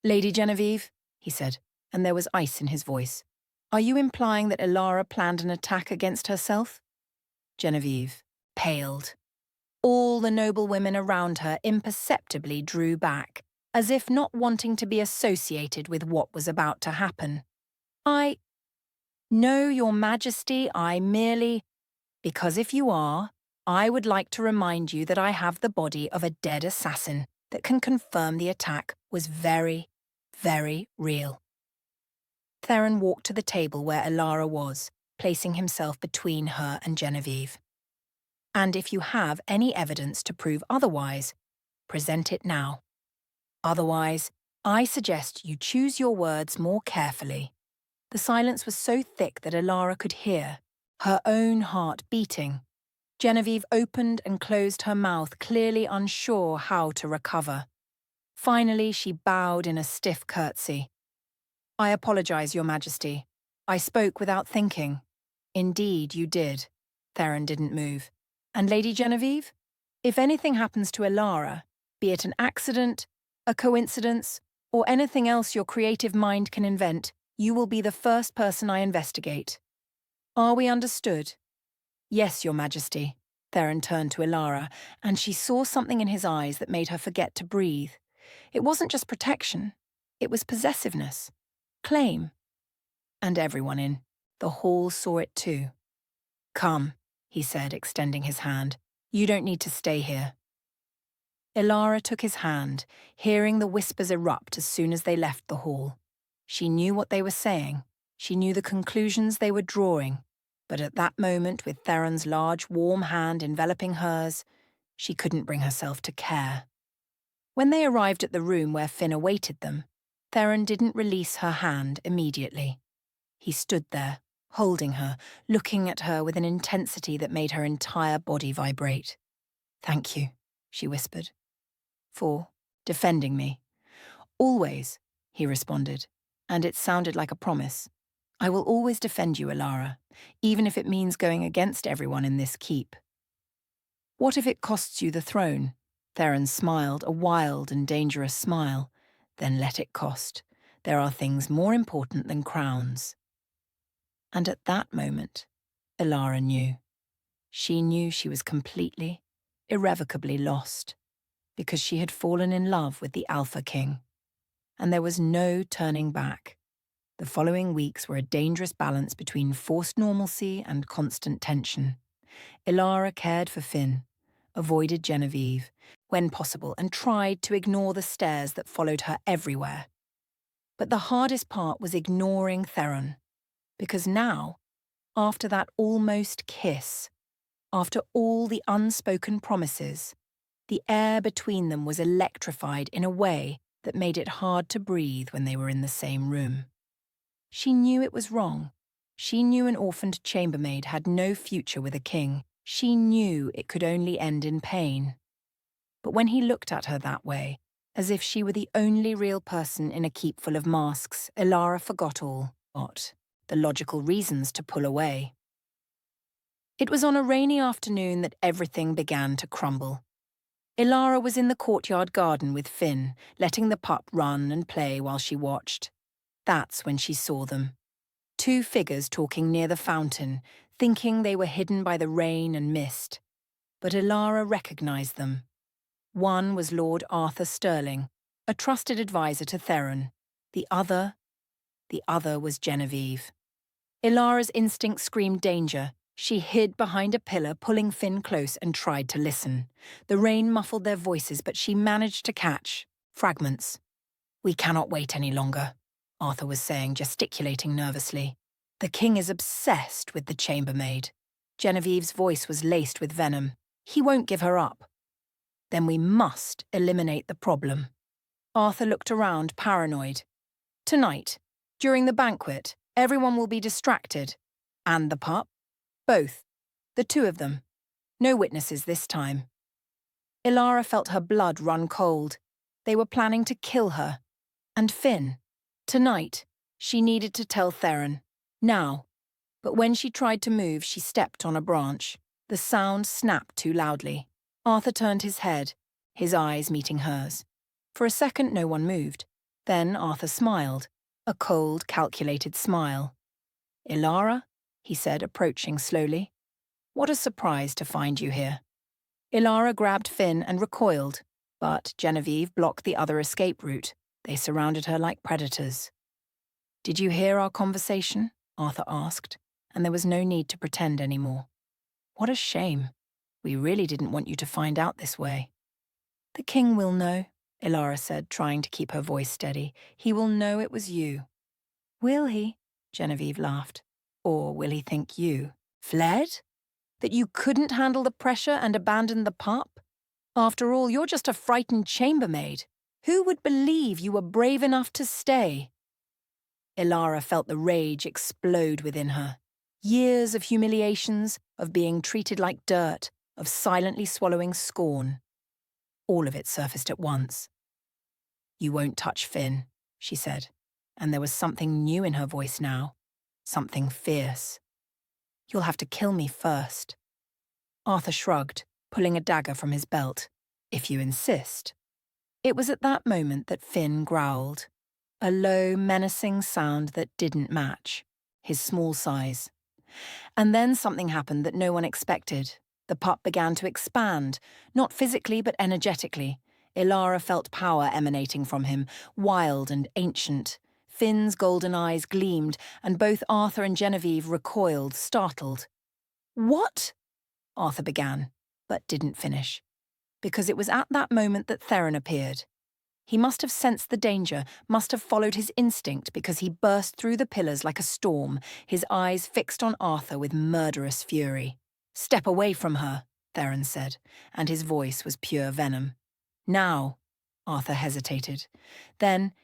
Lady Genevieve, he said, and there was ice in his voice. Are you implying that Ilara planned an attack against herself? Genevieve paled. All the noble women around her imperceptibly drew back, as if not wanting to be associated with what was about to happen. No, Your Majesty, I merely... Because if you are, I would like to remind you that I have the body of a dead assassin that can confirm the attack was very, very real. Theron walked to the table where Ilara was, placing himself between her and Genevieve. And if you have any evidence to prove otherwise, present it now. Otherwise, I suggest you choose your words more carefully. The silence was so thick that Ilara could hear, her own heart beating. Genevieve opened and closed her mouth, clearly unsure how to recover. Finally, she bowed in a stiff curtsy. I apologize, Your Majesty. I spoke without thinking. Indeed, you did. Theron didn't move. And Lady Genevieve? If anything happens to Ilara, be it an accident, a coincidence, or anything else your creative mind can invent, you will be the first person I investigate. Are we understood? Yes, Your Majesty. Theron turned to Ilara, and she saw something in his eyes that made her forget to breathe. It wasn't just protection. It was possessiveness. Claim. And everyone in the hall saw it too. Come, he said, extending his hand. You don't need to stay here. Ilara took his hand, hearing the whispers erupt as soon as they left the hall. She knew what they were saying. She knew the conclusions they were drawing. But at that moment, with Theron's large, warm hand enveloping hers, she couldn't bring herself to care. When they arrived at the room where Finn awaited them, Theron didn't release her hand immediately. He stood there, holding her, looking at her with an intensity that made her entire body vibrate. Thank you, she whispered. For defending me. Always, he responded, and it sounded like a promise. I will always defend you, Ilara, even if it means going against everyone in this keep. What if it costs you the throne? Theron smiled, a wild and dangerous smile. Then let it cost. There are things more important than crowns. And at that moment, Ilara knew. She knew she was completely, irrevocably lost, because she had fallen in love with the Alpha King. And there was no turning back. The following weeks were a dangerous balance between forced normalcy and constant tension. Ilara cared for Finn, avoided Genevieve, when possible, and tried to ignore the stares that followed her everywhere. But the hardest part was ignoring Theron, because now, after that almost kiss, after all the unspoken promises, the air between them was electrified in a way that made it hard to breathe when they were in the same room. She knew it was wrong. She knew an orphaned chambermaid had no future with a king, She knew it could only end in pain. But when he looked at her that way, as if she were the only real person in a keep full of masks, Ilara forgot all, the logical reasons to pull away. It was on a rainy afternoon that everything began to crumble. Ilara was in the courtyard garden with Finn, letting the pup run and play while she watched. That's when she saw them. Two figures talking near the fountain, thinking they were hidden by the rain and mist. But Ilara recognized them. One was Lord Arthur Sterling, a trusted advisor to Theron. The other was Genevieve. Ilara's instinct screamed danger. She hid behind a pillar, pulling Finn close, and tried to listen. The rain muffled their voices, but she managed to catch fragments. "We cannot wait any longer," Arthur was saying, gesticulating nervously. "The king is obsessed with the chambermaid." Genevieve's voice was laced with venom. "He won't give her up." "Then we must eliminate the problem." Arthur looked around, paranoid. "Tonight, during the banquet, everyone will be distracted. And the pup? Both. The two of them. No witnesses this time." Ilara felt her blood run cold. They were planning to kill her. And Finn. Tonight, she needed to tell Theron. Now. But when she tried to move, she stepped on a branch. The sound snapped too loudly. Arthur turned his head, his eyes meeting hers. For a second, no one moved. Then Arthur smiled, a cold, calculated smile. "Ilara?" he said, approaching slowly. "What a surprise to find you here." Ilara grabbed Finn and recoiled, but Genevieve blocked the other escape route. They surrounded her like predators. "Did you hear our conversation?" Arthur asked, and there was no need to pretend anymore. "What a shame. We really didn't want you to find out this way." "The king will know," Ilara said, trying to keep her voice steady. "He will know it was you." "Will he?" Genevieve laughed. "Or will he think you fled? That you couldn't handle the pressure and abandoned the pup? After all, you're just a frightened chambermaid. Who would believe you were brave enough to stay?" Ilara felt the rage explode within her. Years of humiliations, of being treated like dirt, of silently swallowing scorn. All of it surfaced at once. "You won't touch Finn," she said, and there was something new in her voice now, something fierce. "You'll have to kill me first." Arthur shrugged, pulling a dagger from his belt. "If you insist." It was at that moment that Finn growled, a low, menacing sound that didn't match his small size. And then something happened that no one expected. The pup began to expand, not physically but energetically. Ilara felt power emanating from him, wild and ancient. Finn's golden eyes gleamed, and both Arthur and Genevieve recoiled, startled. "What?" Arthur began, but didn't finish. Because it was at that moment that Theron appeared. He must have sensed the danger, must have followed his instinct, because he burst through the pillars like a storm, his eyes fixed on Arthur with murderous fury. "Step away from her," Theron said, and his voice was pure venom. "Now," Arthur hesitated. Then,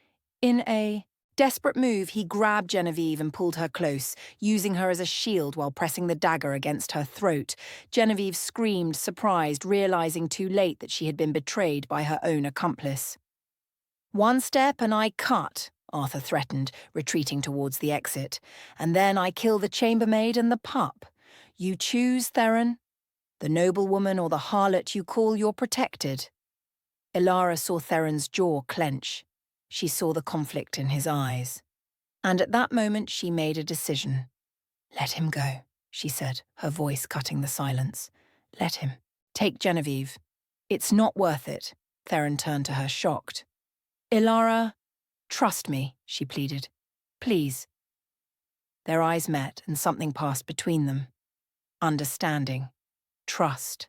in a desperate move, he grabbed Genevieve and pulled her close, using her as a shield while pressing the dagger against her throat. Genevieve screamed, surprised, realizing too late that she had been betrayed by her own accomplice. "One step and I cut," Arthur threatened, retreating towards the exit. "And then I kill the chambermaid and the pup. You choose, Theron. The noblewoman or the harlot you call your protected." Ilara saw Theron's jaw clench. She saw the conflict in his eyes. And at that moment she made a decision. "Let him go," she said, her voice cutting the silence. "Let him. Take Genevieve." "It's not worth it." Theron turned to her, shocked. "Ilara, trust me," she pleaded. "Please." Their eyes met and something passed between them. Understanding. Trust.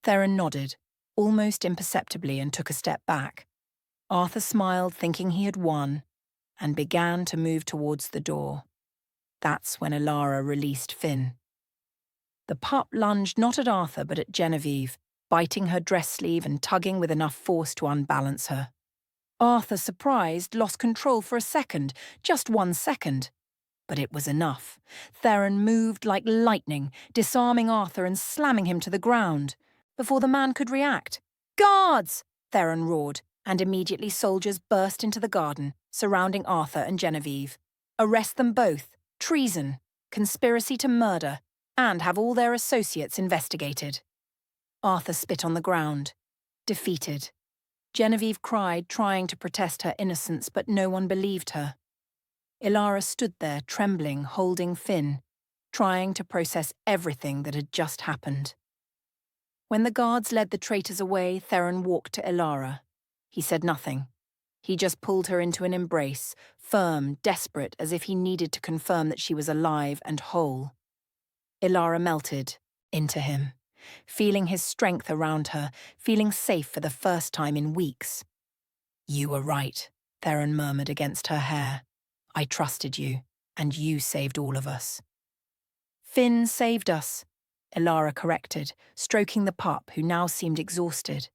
Theron nodded, almost imperceptibly, and took a step back. Arthur smiled, thinking he had won, and began to move towards the door. That's when Ilara released Finn. The pup lunged not at Arthur but at Genevieve, biting her dress sleeve and tugging with enough force to unbalance her. Arthur, surprised, lost control for a second, just 1 second. But it was enough. Theron moved like lightning, disarming Arthur and slamming him to the ground. Before the man could react, "Guards!" Theron roared, and immediately soldiers burst into the garden, surrounding Arthur and Genevieve. "Arrest them both. Treason, conspiracy to murder, and have all their associates investigated." Arthur spit on the ground, defeated. Genevieve cried, trying to protest her innocence, but no one believed her. Ilara stood there, trembling, holding Finn, trying to process everything that had just happened. When the guards led the traitors away, Theron walked to Ilara. He said nothing. He just pulled her into an embrace, firm, desperate, as if he needed to confirm that she was alive and whole. Ilara melted into him, feeling his strength around her, feeling safe for the first time in weeks. "You were right," Theron murmured against her hair. "I trusted you, and you saved all of us." "Finn saved us," Ilara corrected, stroking the pup, who now seemed exhausted.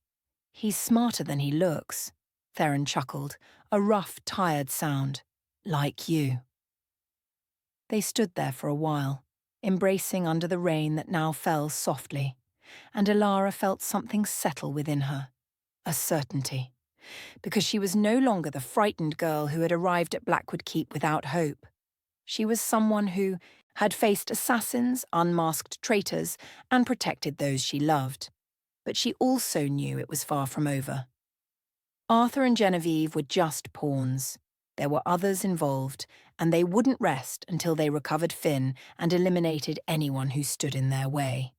"He's smarter than he looks," Theron chuckled, a rough, tired sound. "Like you." They stood there for a while, embracing under the rain that now fell softly, and Ilara felt something settle within her, a certainty, because she was no longer the frightened girl who had arrived at Blackwood Keep without hope. She was someone who had faced assassins, unmasked traitors, and protected those she loved. But she also knew it was far from over. Arthur and Genevieve were just pawns. There were others involved, and they wouldn't rest until they recovered Finn and eliminated anyone who stood in their way.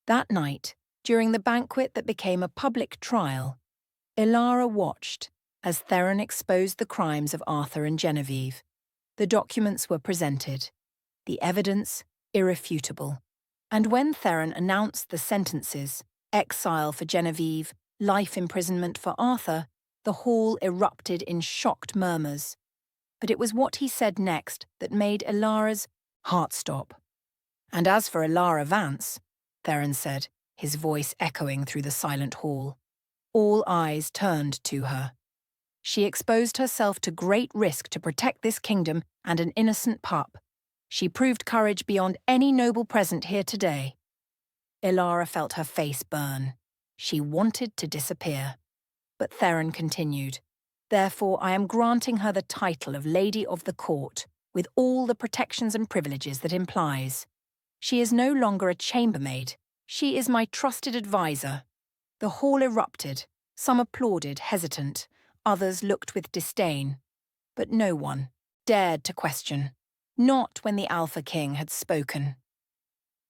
That night, during the banquet that became a public trial, Ilara watched as Theron exposed the crimes of Arthur and Genevieve. The documents were presented, the evidence irrefutable. And when Theron announced the sentences, exile for Genevieve, life imprisonment for Arthur, the hall erupted in shocked murmurs. But it was what he said next that made Ilara's heart stop. "And as for Ilara Vance," Theron said, his voice echoing through the silent hall, all eyes turned to her. "She exposed herself to great risk to protect this kingdom and an innocent pup. She proved courage beyond any noble present here today." Ilara felt her face burn. She wanted to disappear. But Theron continued, "Therefore I am granting her the title of Lady of the Court, with all the protections and privileges that implies. She is no longer a chambermaid. She is my trusted advisor." The hall erupted. Some applauded, hesitant. Others looked with disdain. But no one dared to question. Not when the Alpha King had spoken.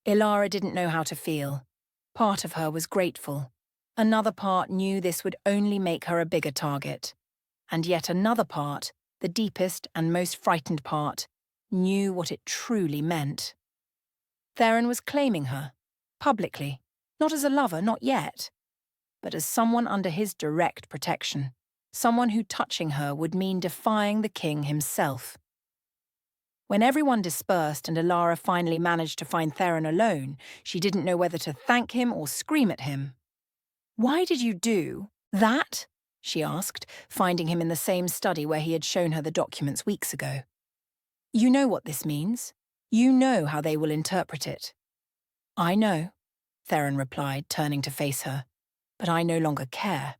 Ilara didn't know how to feel. Part of her was grateful. Another part knew this would only make her a bigger target. And yet another part, the deepest and most frightened part, knew what it truly meant. Theron was claiming her, publicly, not as a lover, not yet, but as someone under his direct protection, someone who touching her would mean defying the king himself. When everyone dispersed and Ilara finally managed to find Theron alone, she didn't know whether to thank him or scream at him. "Why did you do that?" she asked, finding him in the same study where he had shown her the documents weeks ago. "You know what this means. You know how they will interpret it." "I know," Theron replied, turning to face her, "but I no longer care.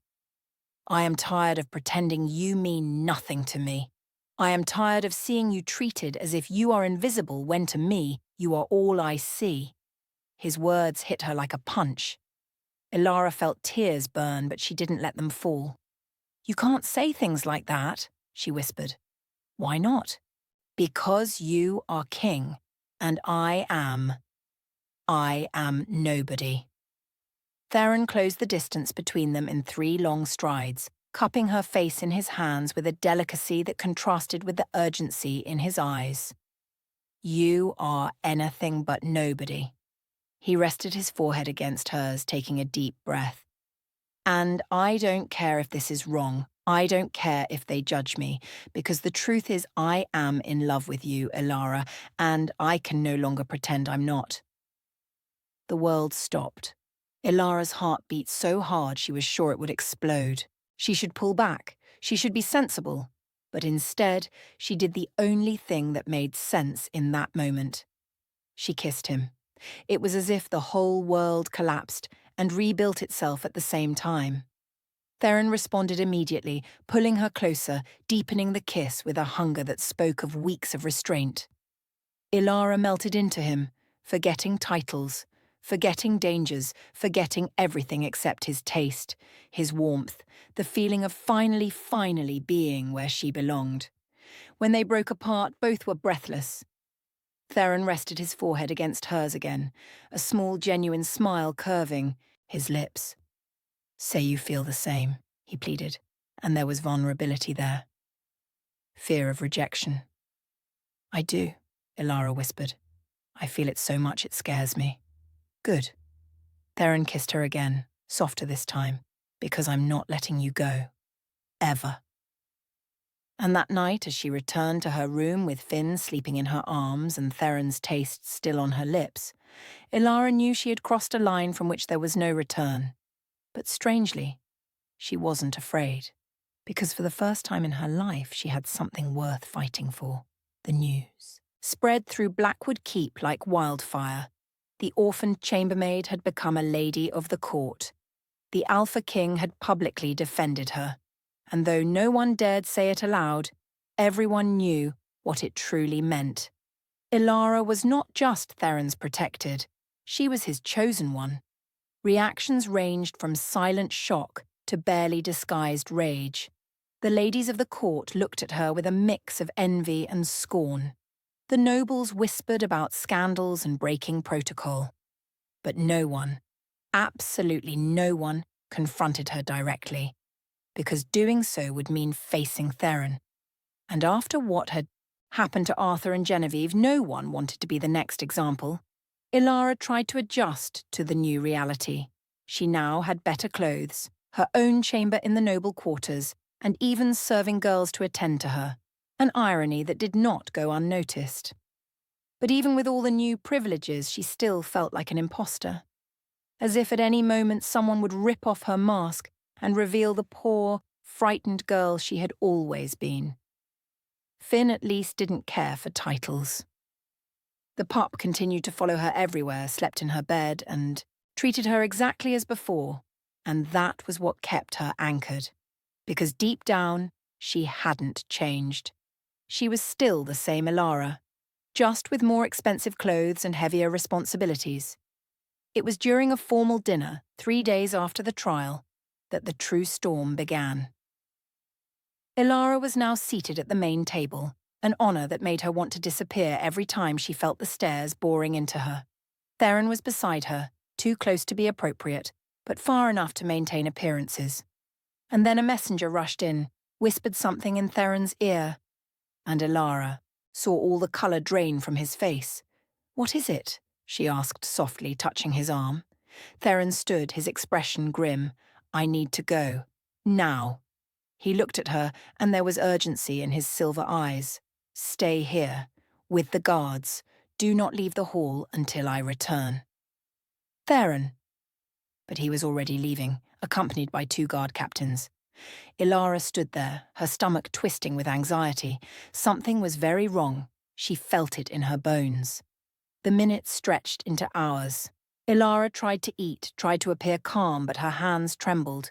I am tired of pretending you mean nothing to me. I am tired of seeing you treated as if you are invisible when to me you are all I see." His words hit her like a punch. Ilara felt tears burn, but she didn't let them fall. "You can't say things like that," she whispered. "Why not?" "Because you are king, and I am nobody." Theron closed the distance between them in 3 long strides, cupping her face in his hands with a delicacy that contrasted with the urgency in his eyes. "You are anything but nobody." He rested his forehead against hers, taking a deep breath. "And I don't care if this is wrong. I don't care if they judge me, because the truth is I am in love with you, Ilara, and I can no longer pretend I'm not." The world stopped. Ilara's heart beat so hard she was sure it would explode. She should pull back. She should be sensible. But instead, she did the only thing that made sense in that moment. She kissed him. It was as if the whole world collapsed and rebuilt itself at the same time. Theron responded immediately, pulling her closer, deepening the kiss with a hunger that spoke of weeks of restraint. Ilara melted into him, forgetting titles, forgetting dangers, forgetting everything except his taste, his warmth, the feeling of finally being where she belonged. When they broke apart, both were breathless. Theron rested his forehead against hers again, a small, genuine smile curving his lips. "Say you feel the same," he pleaded, and there was vulnerability there. Fear of rejection. "I do," Ilara whispered. "I feel it so much it scares me." "Good." Theron kissed her again, softer this time, "because I'm not letting you go. Ever." And that night, as she returned to her room with Finn sleeping in her arms and Theron's taste still on her lips, Ilara knew she had crossed a line from which there was no return. But strangely, she wasn't afraid, because for the first time in her life she had something worth fighting for. The news spread through Blackwood Keep like wildfire. The orphaned chambermaid had become a lady of the court. The Alpha King had publicly defended her, and though no one dared say it aloud, everyone knew what it truly meant. Ilara was not just Theron's protected, she was his chosen one. Reactions ranged from silent shock to barely disguised rage. The ladies of the court looked at her with a mix of envy and scorn. The nobles whispered about scandals and breaking protocol. But no one, absolutely no one, confronted her directly, because doing so would mean facing Theron. And after what had happened to Arthur and Genevieve, no one wanted to be the next example. Ilara tried to adjust to the new reality. She now had better clothes, her own chamber in the noble quarters, and even serving girls to attend to her, an irony that did not go unnoticed. But even with all the new privileges, she still felt like an imposter, as if at any moment someone would rip off her mask and reveal the poor, frightened girl she had always been. Finn at least didn't care for titles. The pup continued to follow her everywhere, slept in her bed, and treated her exactly as before, and that was what kept her anchored, because deep down, she hadn't changed. She was still the same Ilara, just with more expensive clothes and heavier responsibilities. It was during a formal dinner, 3 days after the trial, that the true storm began. Ilara was now seated at the main table, an honor that made her want to disappear every time she felt the stares boring into her. Theron was beside her, too close to be appropriate, but far enough to maintain appearances. And then a messenger rushed in, whispered something in Theron's ear, and Ilara saw all the color drain from his face. "What is it?" she asked softly, touching his arm. Theron stood, his expression grim. "I need to go. Now." He looked at her, and there was urgency in his silver eyes. "Stay here, with the guards. Do not leave the hall until I return." "Theron." But he was already leaving, accompanied by 2 guard captains. Ilara stood there, her stomach twisting with anxiety. Something was very wrong. She felt it in her bones. The minutes stretched into hours. Ilara tried to eat, tried to appear calm, but her hands trembled.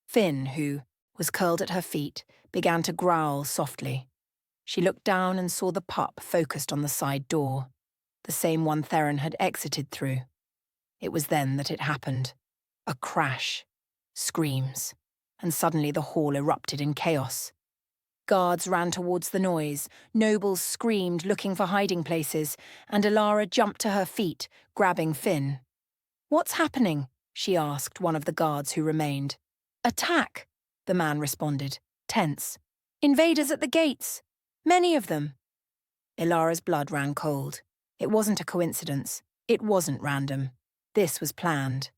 Finn, who was curled at her feet, began to growl softly. She looked down and saw the pup focused on the side door, the same one Theron had exited through. It was then that it happened. A crash. Screams. And suddenly the hall erupted in chaos. Guards ran towards the noise, nobles screamed, looking for hiding places, and Ilara jumped to her feet, grabbing Finn. "What's happening?" she asked one of the guards who remained. "Attack," the man responded, tense. "Invaders at the gates. Many of them." Ilara's blood ran cold. It wasn't a coincidence. It wasn't random. This was planned.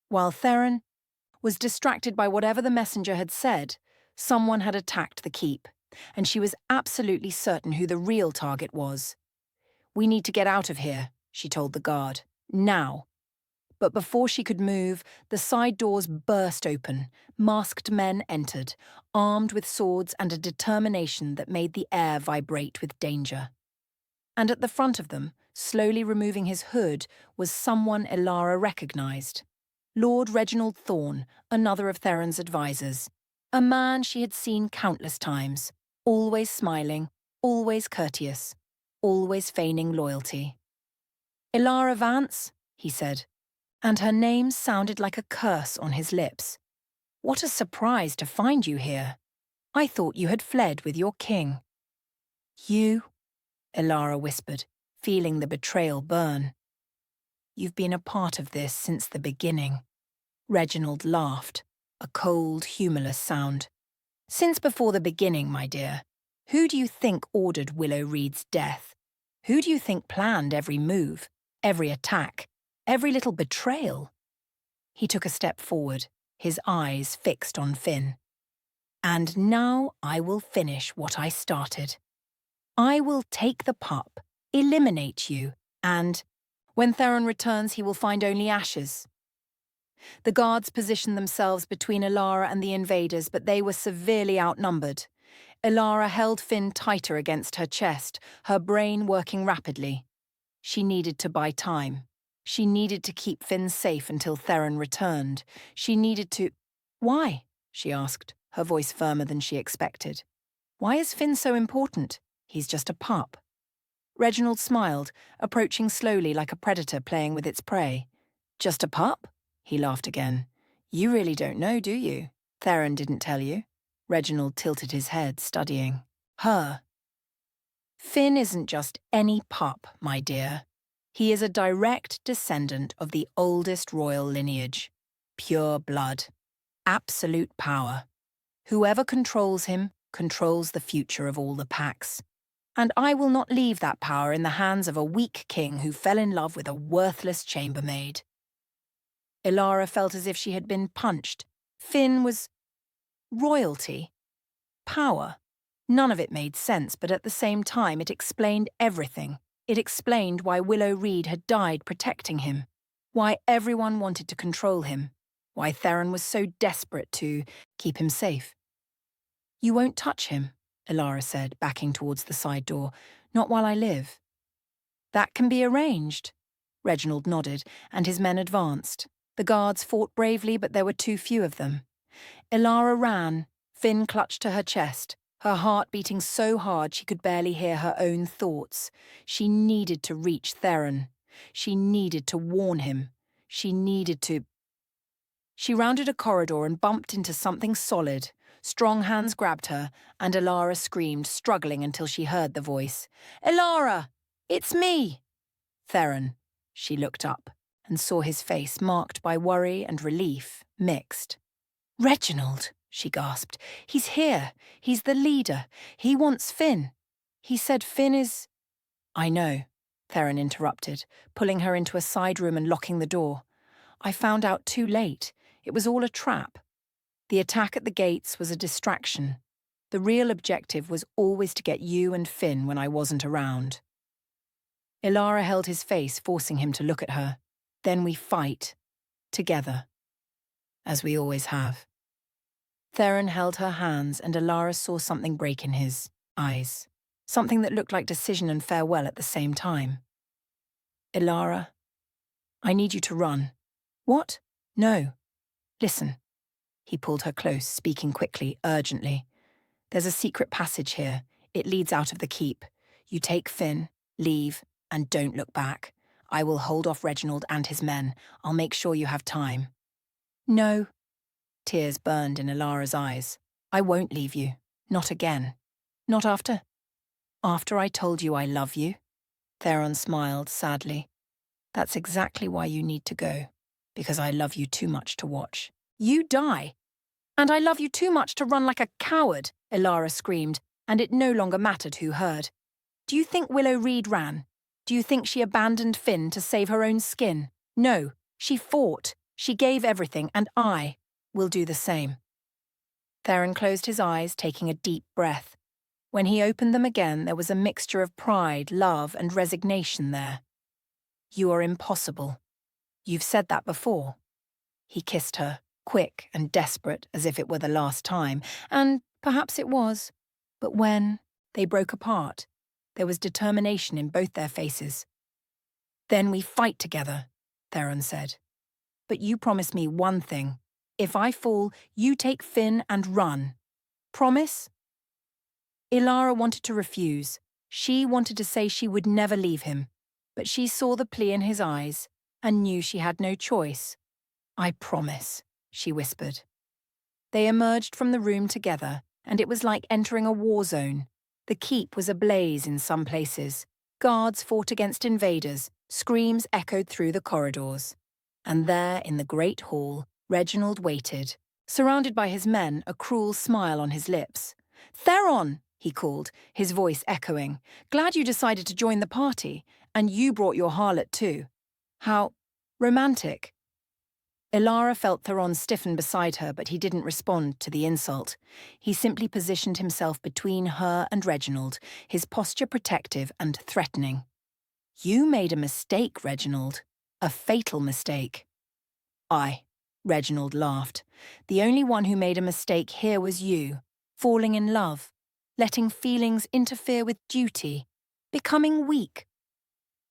While Theron was distracted by whatever the messenger had said, someone had attacked the keep, and she was absolutely certain who the real target was. "We need to get out of here," she told the guard. "Now." But before she could move, the side doors burst open. Masked men entered, armed with swords and a determination that made the air vibrate with danger. And at the front of them, slowly removing his hood, was someone Elara recognized. Lord Reginald Thorne, another of Theron's advisors. A man she had seen countless times, always smiling, always courteous, always feigning loyalty. "Elara Vance," he said, and her name sounded like a curse on his lips. "What a surprise to find you here. I thought you had fled with your king." "You?" Elara whispered, feeling the betrayal burn. "You've been a part of this since the beginning." Reginald laughed, a cold, humourless sound. "Since before the beginning, my dear. Who do you think ordered Willow Reed's death? Who do you think planned every move, every attack, every little betrayal?" He took a step forward, his eyes fixed on Finn. "And now I will finish what I started. I will take the pup, eliminate you, and when Theron returns he will find only ashes." The guards positioned themselves between Elara and the invaders, but they were severely outnumbered. Elara held Finn tighter against her chest, her brain working rapidly. She needed to buy time. She needed to keep Finn safe until Theron returned. She needed to... "Why?" she asked, her voice firmer than she expected. "Why is Finn so important? He's just a pup." Reginald smiled, approaching slowly like a predator playing with its prey. "Just a pup?" He laughed again. "You really don't know, do you? Theron didn't tell you." Reginald tilted his head, studying her. "Finn isn't just any pup, my dear. He is a direct descendant of the oldest royal lineage. Pure blood. Absolute power. Whoever controls him controls the future of all the packs. And I will not leave that power in the hands of a weak king who fell in love with a worthless chambermaid." Elara felt as if she had been punched. Finn was royalty. Power. None of it made sense, but at the same time it explained everything. It explained why Willow Reed had died protecting him, why everyone wanted to control him, why Theron was so desperate to keep him safe. "You won't touch him," Elara said, backing towards the side door. "Not while I live." "That can be arranged." Reginald nodded, and his men advanced. The guards fought bravely, but there were too few of them. Elara ran, Finn clutched to her chest, her heart beating so hard she could barely hear her own thoughts. She needed to reach Theron. She needed to warn him. She needed to... She rounded a corridor and bumped into something solid. Strong hands grabbed her, and Elara screamed, struggling until she heard the voice. "Elara! It's me!" "Theron." She looked up and saw his face marked by worry and relief, mixed. "Reginald," she gasped. "He's here. He's the leader. He wants Finn. He said Finn is—" "I know," Theron interrupted, pulling her into a side room and locking the door. "I found out too late. It was all a trap. The attack at the gates was a distraction. The real objective was always to get you and Finn when I wasn't around." Elara held his face, forcing him to look at her. "Then we fight. Together. As we always have." Theron held her hands, and Elara saw something break in his eyes. Something that looked like decision and farewell at the same time. "Elara, I need you to run." "What?" "No. Listen." He pulled her close, speaking quickly, urgently. "There's a secret passage here. It leads out of the keep. You take Finn, leave, and don't look back. I will hold off Reginald and his men. I'll make sure you have time." "No." Tears burned in Elara's eyes. "I won't leave you. Not again. Not after I told you I love you." Theron smiled sadly. "That's exactly why you need to go. Because I love you too much to watch. You die. And I love you too much to run like a coward," Elara screamed, and it no longer mattered who heard. "Do you think Willow Reed ran? Do you think she abandoned Finn to save her own skin? No, she fought. She gave everything, and I will do the same." Theron closed his eyes, taking a deep breath. When he opened them again, there was a mixture of pride, love, and resignation there. "You are impossible. You've said that before. He kissed her, quick and desperate as if it were the last time, and perhaps it was. But when they broke apart, there was determination in both their faces. Then we fight together, Theron said. But you promise me one thing. If I fall, you take Finn and run. Promise? Ilara wanted to refuse. She wanted to say she would never leave him. But she saw the plea in his eyes and knew she had no choice. I promise, she whispered. They emerged from the room together, and it was like entering a war zone. The keep was ablaze in some places. Guards fought against invaders, screams echoed through the corridors. And there, in the great hall, Reginald waited, surrounded by his men, a cruel smile on his lips. "Theron!" he called, his voice echoing. "Glad you decided to join the party, and you brought your harlot too. How romantic." Ilara felt Theron stiffen beside her, but he didn't respond to the insult. He simply positioned himself between her and Reginald, his posture protective and threatening. "You made a mistake, Reginald. A fatal mistake." Reginald laughed. "The only one who made a mistake here was you, falling in love, letting feelings interfere with duty, becoming weak."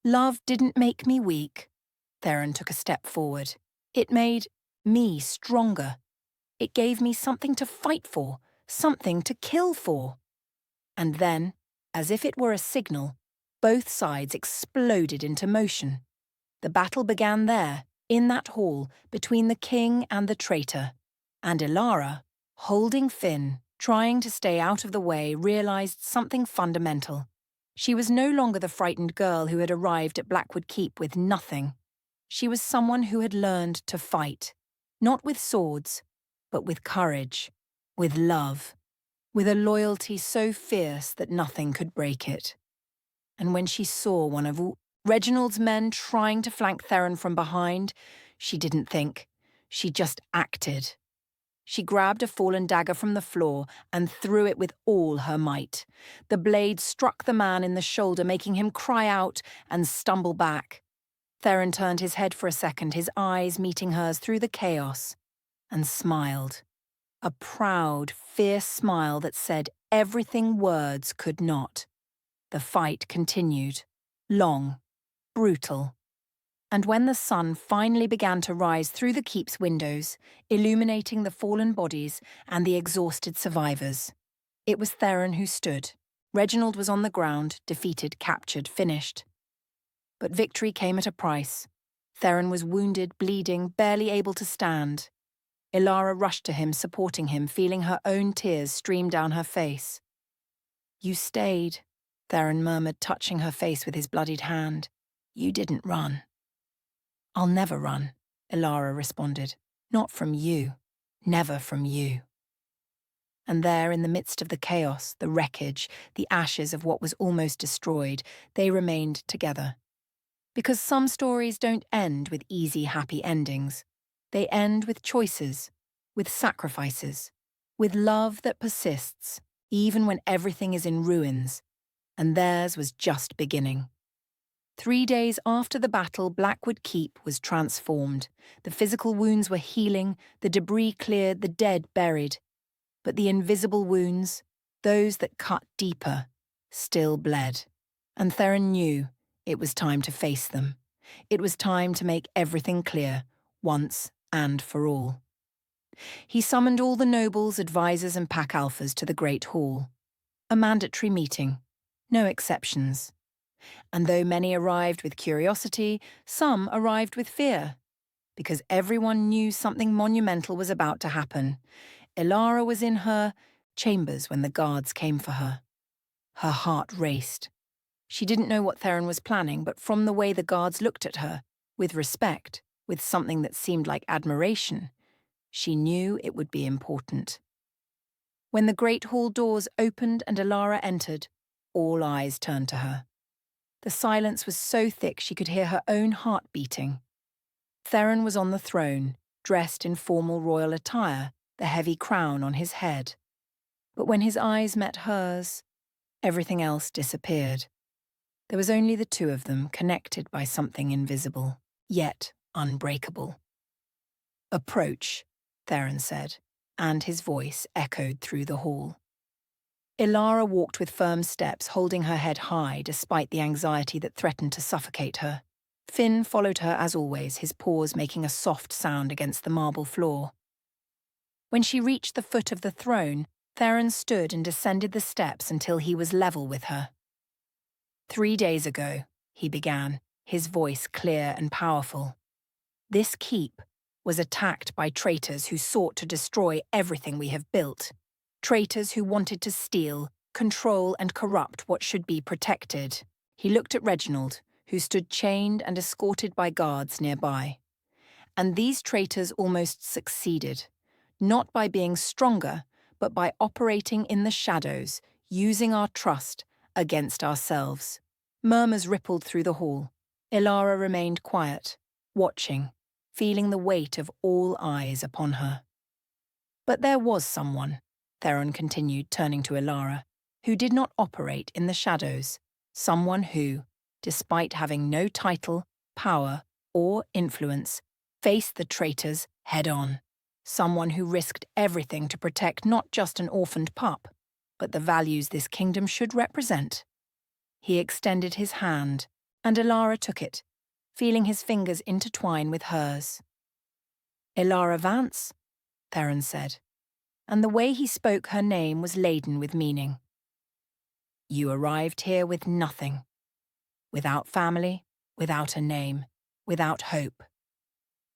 "Love didn't make me weak." Theron took a step forward. "It made me stronger. It gave me something to fight for, something to kill for." And then, as if it were a signal, both sides exploded into motion. The battle began there, in that hall, between the king and the traitor. And Ilara, holding Finn, trying to stay out of the way, realized something fundamental. She was no longer the frightened girl who had arrived at Blackwood Keep with nothing. She was someone who had learned to fight, not with swords, but with courage, with love, with a loyalty so fierce that nothing could break it. And when she saw one of Reginald's men trying to flank Theron from behind, she didn't think. She just acted. She grabbed a fallen dagger from the floor and threw it with all her might. The blade struck the man in the shoulder, making him cry out and stumble back. Theron turned his head for a second, his eyes meeting hers through the chaos, and smiled. A proud, fierce smile that said everything words could not. The fight continued, long, brutal. And when the sun finally began to rise through the keep's windows, illuminating the fallen bodies and the exhausted survivors, it was Theron who stood. Reginald was on the ground, defeated, captured, finished. But victory came at a price. Theron was wounded, bleeding, barely able to stand. Ilara rushed to him, supporting him, feeling her own tears stream down her face. "You stayed," Theron murmured, touching her face with his bloodied hand. "You didn't run." "I'll never run," Ilara responded. "Not from you. Never from you." And there, in the midst of the chaos, the wreckage, the ashes of what was almost destroyed, they remained together. Because some stories don't end with easy, happy endings. They end with choices, with sacrifices, with love that persists, even when everything is in ruins. And theirs was just beginning. 3 days after the battle, Blackwood Keep was transformed. The physical wounds were healing, the debris cleared, the dead buried. But the invisible wounds, those that cut deeper, still bled. And Theron knew it was time to face them. It was time to make everything clear, once and for all. He summoned all the nobles, advisors, and pack alphas to the Great Hall. A mandatory meeting, no exceptions. And though many arrived with curiosity, some arrived with fear. Because everyone knew something monumental was about to happen. Ilara was in her chambers when the guards came for her. Her heart raced. She didn't know what Theron was planning, but from the way the guards looked at her, with respect, with something that seemed like admiration, she knew it would be important. When the great hall doors opened and Ilara entered, all eyes turned to her. The silence was so thick she could hear her own heart beating. Theron was on the throne, dressed in formal royal attire, the heavy crown on his head. But when his eyes met hers, everything else disappeared. There was only the two of them, connected by something invisible. Yet, unbreakable. "Approach," Theron said, and his voice echoed through the hall. Ilara walked with firm steps, holding her head high despite the anxiety that threatened to suffocate her. Finn followed her as always, his paws making a soft sound against the marble floor. When she reached the foot of the throne, Theron stood and descended the steps until he was level with her. "3 days ago," he began, his voice clear and powerful, "this keep was attacked by traitors who sought to destroy everything we have built. Traitors who wanted to steal, control, and corrupt what should be protected." He looked at Reginald, who stood chained and escorted by guards nearby. "And these traitors almost succeeded, not by being stronger, but by operating in the shadows, using our trust against ourselves." Murmurs rippled through the hall. Ilara remained quiet, watching, feeling the weight of all eyes upon her. "But there was someone," Theron continued, turning to Ilara, "who did not operate in the shadows. Someone who, despite having no title, power, or influence, faced the traitors head-on. Someone who risked everything to protect not just an orphaned pup, but the values this kingdom should represent." He extended his hand, and Ilara took it, feeling his fingers intertwine with hers. "Ilara Vance," Theron said, and the way he spoke her name was laden with meaning. "You arrived here with nothing. Without family, without a name, without hope.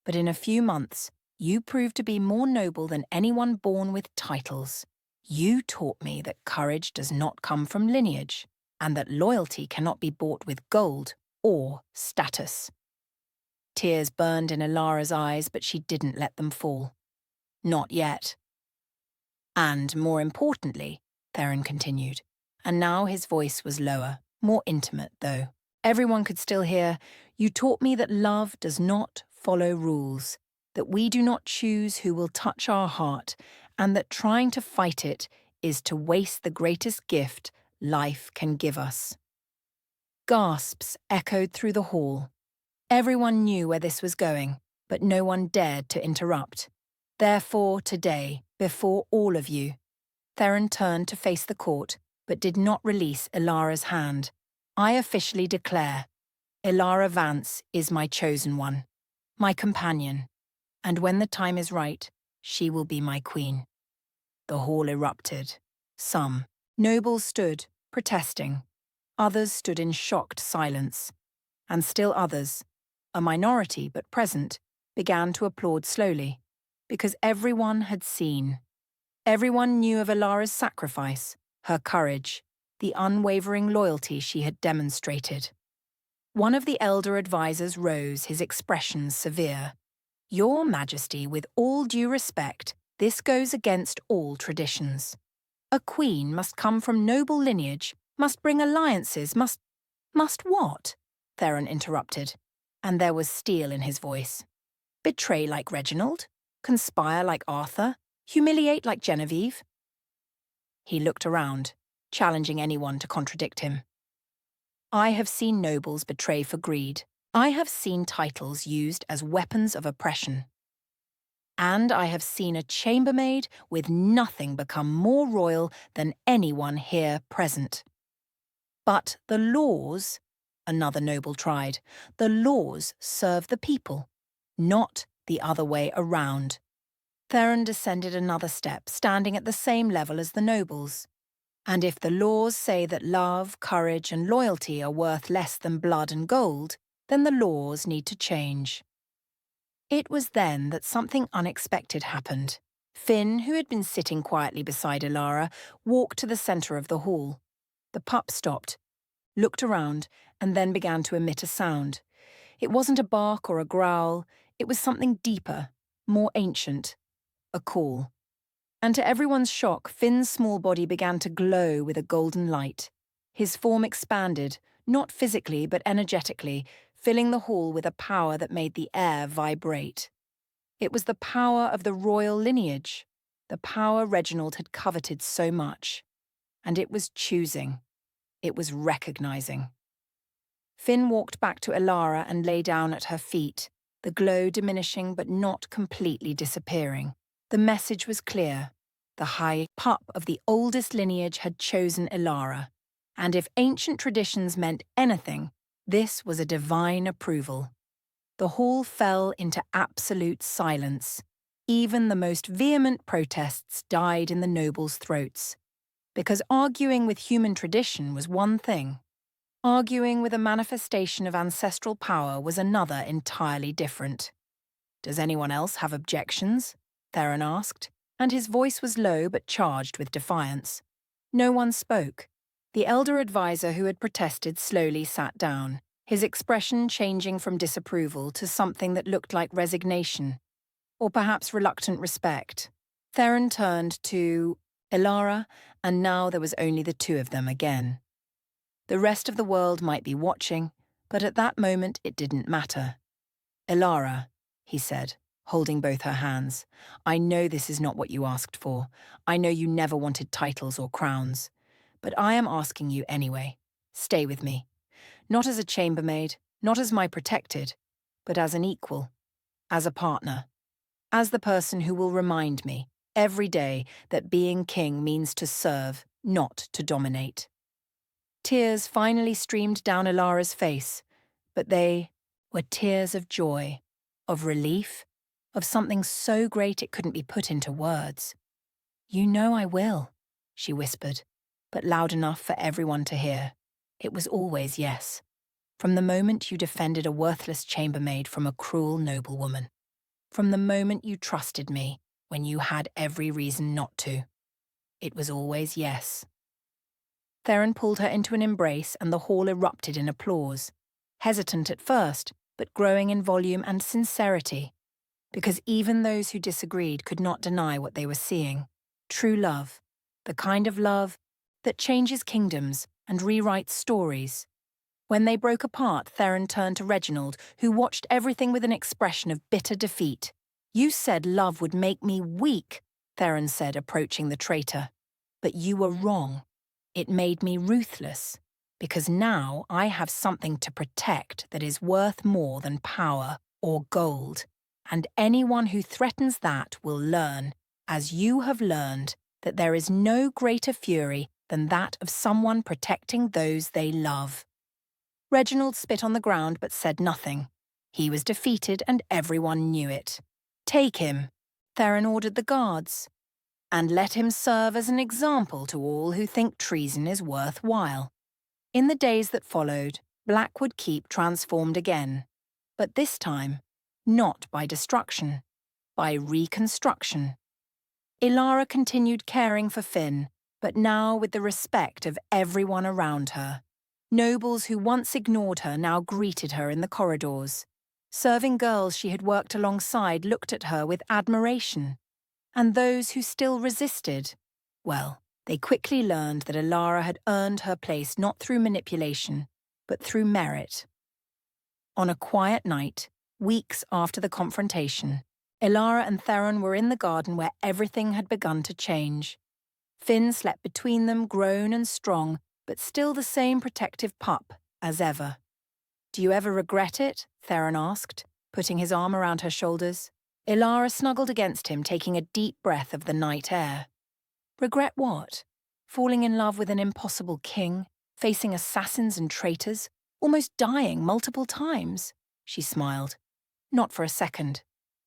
But in a few months, you proved to be more noble than anyone born with titles. You taught me that courage does not come from lineage, and that loyalty cannot be bought with gold or status." Tears burned in Ilara's eyes, but she didn't let them fall. Not yet. "And more importantly," Theron continued, and now his voice was lower, more intimate though. Everyone could still hear, "You taught me that love does not follow rules, that we do not choose who will touch our heart, and that trying to fight it is to waste the greatest gift life can give us." Gasps echoed through the hall. Everyone knew where this was going, but no one dared to interrupt. "Therefore, today, before all of you," Theron turned to face the court, but did not release Ilara's hand, "I officially declare, Ilara Vance is my chosen one, my companion, and when the time is right, she will be my queen." The hall erupted. Some nobles stood, protesting. Others stood in shocked silence. And still others, a minority but present, began to applaud slowly, because everyone had seen. Everyone knew of Ilara's sacrifice, her courage, the unwavering loyalty she had demonstrated. One of the elder advisors rose, his expression severe. "Your Majesty, with all due respect, this goes against all traditions. A queen must come from noble lineage, must bring alliances, must what?" Theron interrupted, and there was steel in his voice. "Betray like Reginald? Conspire like Arthur? Humiliate like Genevieve?" He looked around, challenging anyone to contradict him. "I have seen nobles betray for greed. I have seen titles used as weapons of oppression. And I have seen a chambermaid with nothing become more royal than anyone here present. But the laws," another noble tried, "the laws serve the people, not the other way around." Theron descended another step, standing at the same level as the nobles. "And if the laws say that love, courage, and loyalty are worth less than blood and gold, then the laws need to change." It was then that something unexpected happened. Finn, who had been sitting quietly beside Ilara, walked to the centre of the hall. The pup stopped, looked around, and then began to emit a sound. It wasn't a bark or a growl, it was something deeper, more ancient, a call. And to everyone's shock, Finn's small body began to glow with a golden light. His form expanded, not physically but energetically, filling the hall with a power that made the air vibrate. It was the power of the royal lineage, the power Reginald had coveted so much. And it was choosing. It was recognizing. Finn walked back to Ilara and lay down at her feet, the glow diminishing but not completely disappearing. The message was clear. The high pup of the oldest lineage had chosen Ilara, and if ancient traditions meant anything, this was a divine approval. The hall fell into absolute silence. Even the most vehement protests died in the nobles' throats. Because arguing with human tradition was one thing. Arguing with a manifestation of ancestral power was another entirely different. "Does anyone else have objections?" Theron asked, and his voice was low but charged with defiance. No one spoke. The elder advisor who had protested slowly sat down, his expression changing from disapproval to something that looked like resignation, or perhaps reluctant respect. Theron turned to Ilara, and now there was only the two of them again. The rest of the world might be watching, but at that moment it didn't matter. "Ilara," he said, holding both her hands, "I know this is not what you asked for. I know you never wanted titles or crowns. But I am asking you anyway. Stay with me. Not as a chambermaid, not as my protected, but as an equal, as a partner, as the person who will remind me, every day, that being king means to serve, not to dominate." Tears finally streamed down Ilara's face, but they were tears of joy, of relief, of something so great it couldn't be put into words. "You know I will," she whispered, but loud enough for everyone to hear. "It was always yes. From the moment you defended a worthless chambermaid from a cruel noblewoman. From the moment you trusted me when you had every reason not to. It was always yes." Theron pulled her into an embrace and the hall erupted in applause, hesitant at first, but growing in volume and sincerity, because even those who disagreed could not deny what they were seeing. True love, the kind of love that changes kingdoms and rewrites stories. When they broke apart, Theron turned to Reginald, who watched everything with an expression of bitter defeat. "You said love would make me weak," Theron said, approaching the traitor. "But you were wrong. It made me ruthless, because now I have something to protect that is worth more than power or gold, and anyone who threatens that will learn, as you have learned, that there is no greater fury than that of someone protecting those they love." Reginald spit on the ground but said nothing. He was defeated and everyone knew it. "Take him," Theron ordered the guards, "and let him serve as an example to all who think treason is worthwhile." In the days that followed, Blackwood Keep transformed again, but this time, not by destruction, by reconstruction. Ilara continued caring for Finn, but now with the respect of everyone around her. Nobles who once ignored her now greeted her in the corridors. Serving girls she had worked alongside looked at her with admiration. And those who still resisted, well, they quickly learned that Ilara had earned her place not through manipulation, but through merit. On a quiet night, weeks after the confrontation, Ilara and Theron were in the garden where everything had begun to change. Finn slept between them, grown and strong, but still the same protective pup as ever. "Do you ever regret it?" Theron asked, putting his arm around her shoulders. Ilara snuggled against him, taking a deep breath of the night air. "Regret what? Falling in love with an impossible king, facing assassins and traitors, almost dying multiple times?" She smiled. "Not for a second.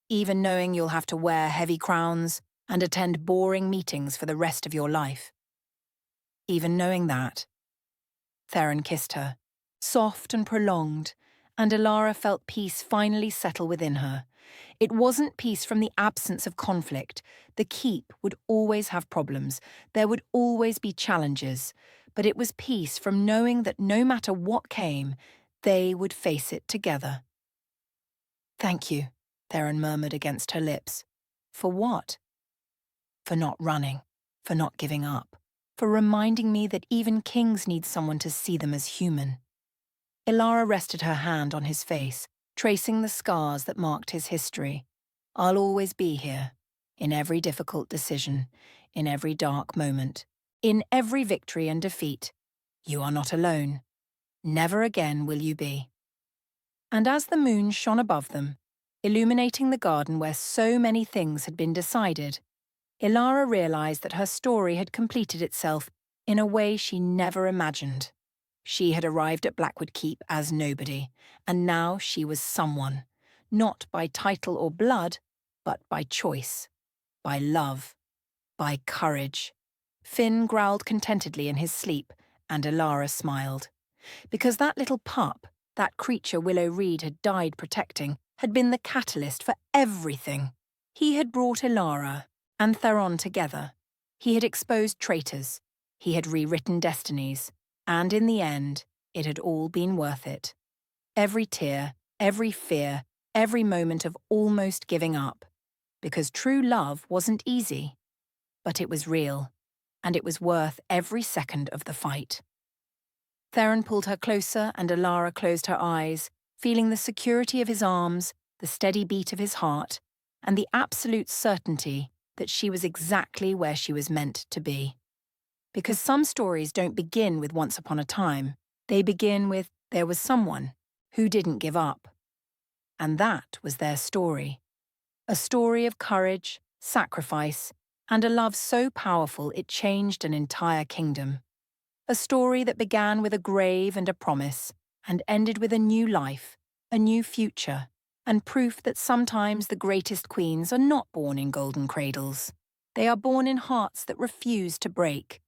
Even knowing you'll have to wear heavy crowns and attend boring meetings for the rest of your life. Even knowing that." Theron kissed her, soft and prolonged, and Ilara felt peace finally settle within her. It wasn't peace from the absence of conflict. The keep would always have problems. There would always be challenges. But it was peace from knowing that no matter what came, they would face it together. "Thank you," Theron murmured against her lips. "For what?" "For not running, for not giving up, for reminding me that even kings need someone to see them as human." Ilara rested her hand on his face, tracing the scars that marked his history. "I'll always be here, in every difficult decision, in every dark moment, in every victory and defeat. You are not alone. Never again will you be." And as the moon shone above them, Illuminating the garden where so many things had been decided, Ilara realized that her story had completed itself in a way she never imagined. She had arrived at Blackwood Keep as nobody, and now she was someone, not by title or blood, but by choice, by love, by courage. Finn growled contentedly in his sleep, and Ilara smiled. Because that little pup, that creature Willow Reed had died protecting, had been the catalyst for everything. He had brought Ilara and Theron together. He had exposed traitors. He had rewritten destinies. And in the end, it had all been worth it. Every tear, every fear, every moment of almost giving up. Because true love wasn't easy. But it was real. And it was worth every second of the fight. Theron pulled her closer and Ilara closed her eyes, feeling the security of his arms, the steady beat of his heart, and the absolute certainty that she was exactly where she was meant to be. Because some stories don't begin with once upon a time. They begin with there was someone who didn't give up. And that was their story. A story of courage, sacrifice, and a love so powerful it changed an entire kingdom. A story that began with a grave and a promise, and ended with a new life, a new future, and proof that sometimes the greatest queens are not born in golden cradles. They are born in hearts that refuse to break,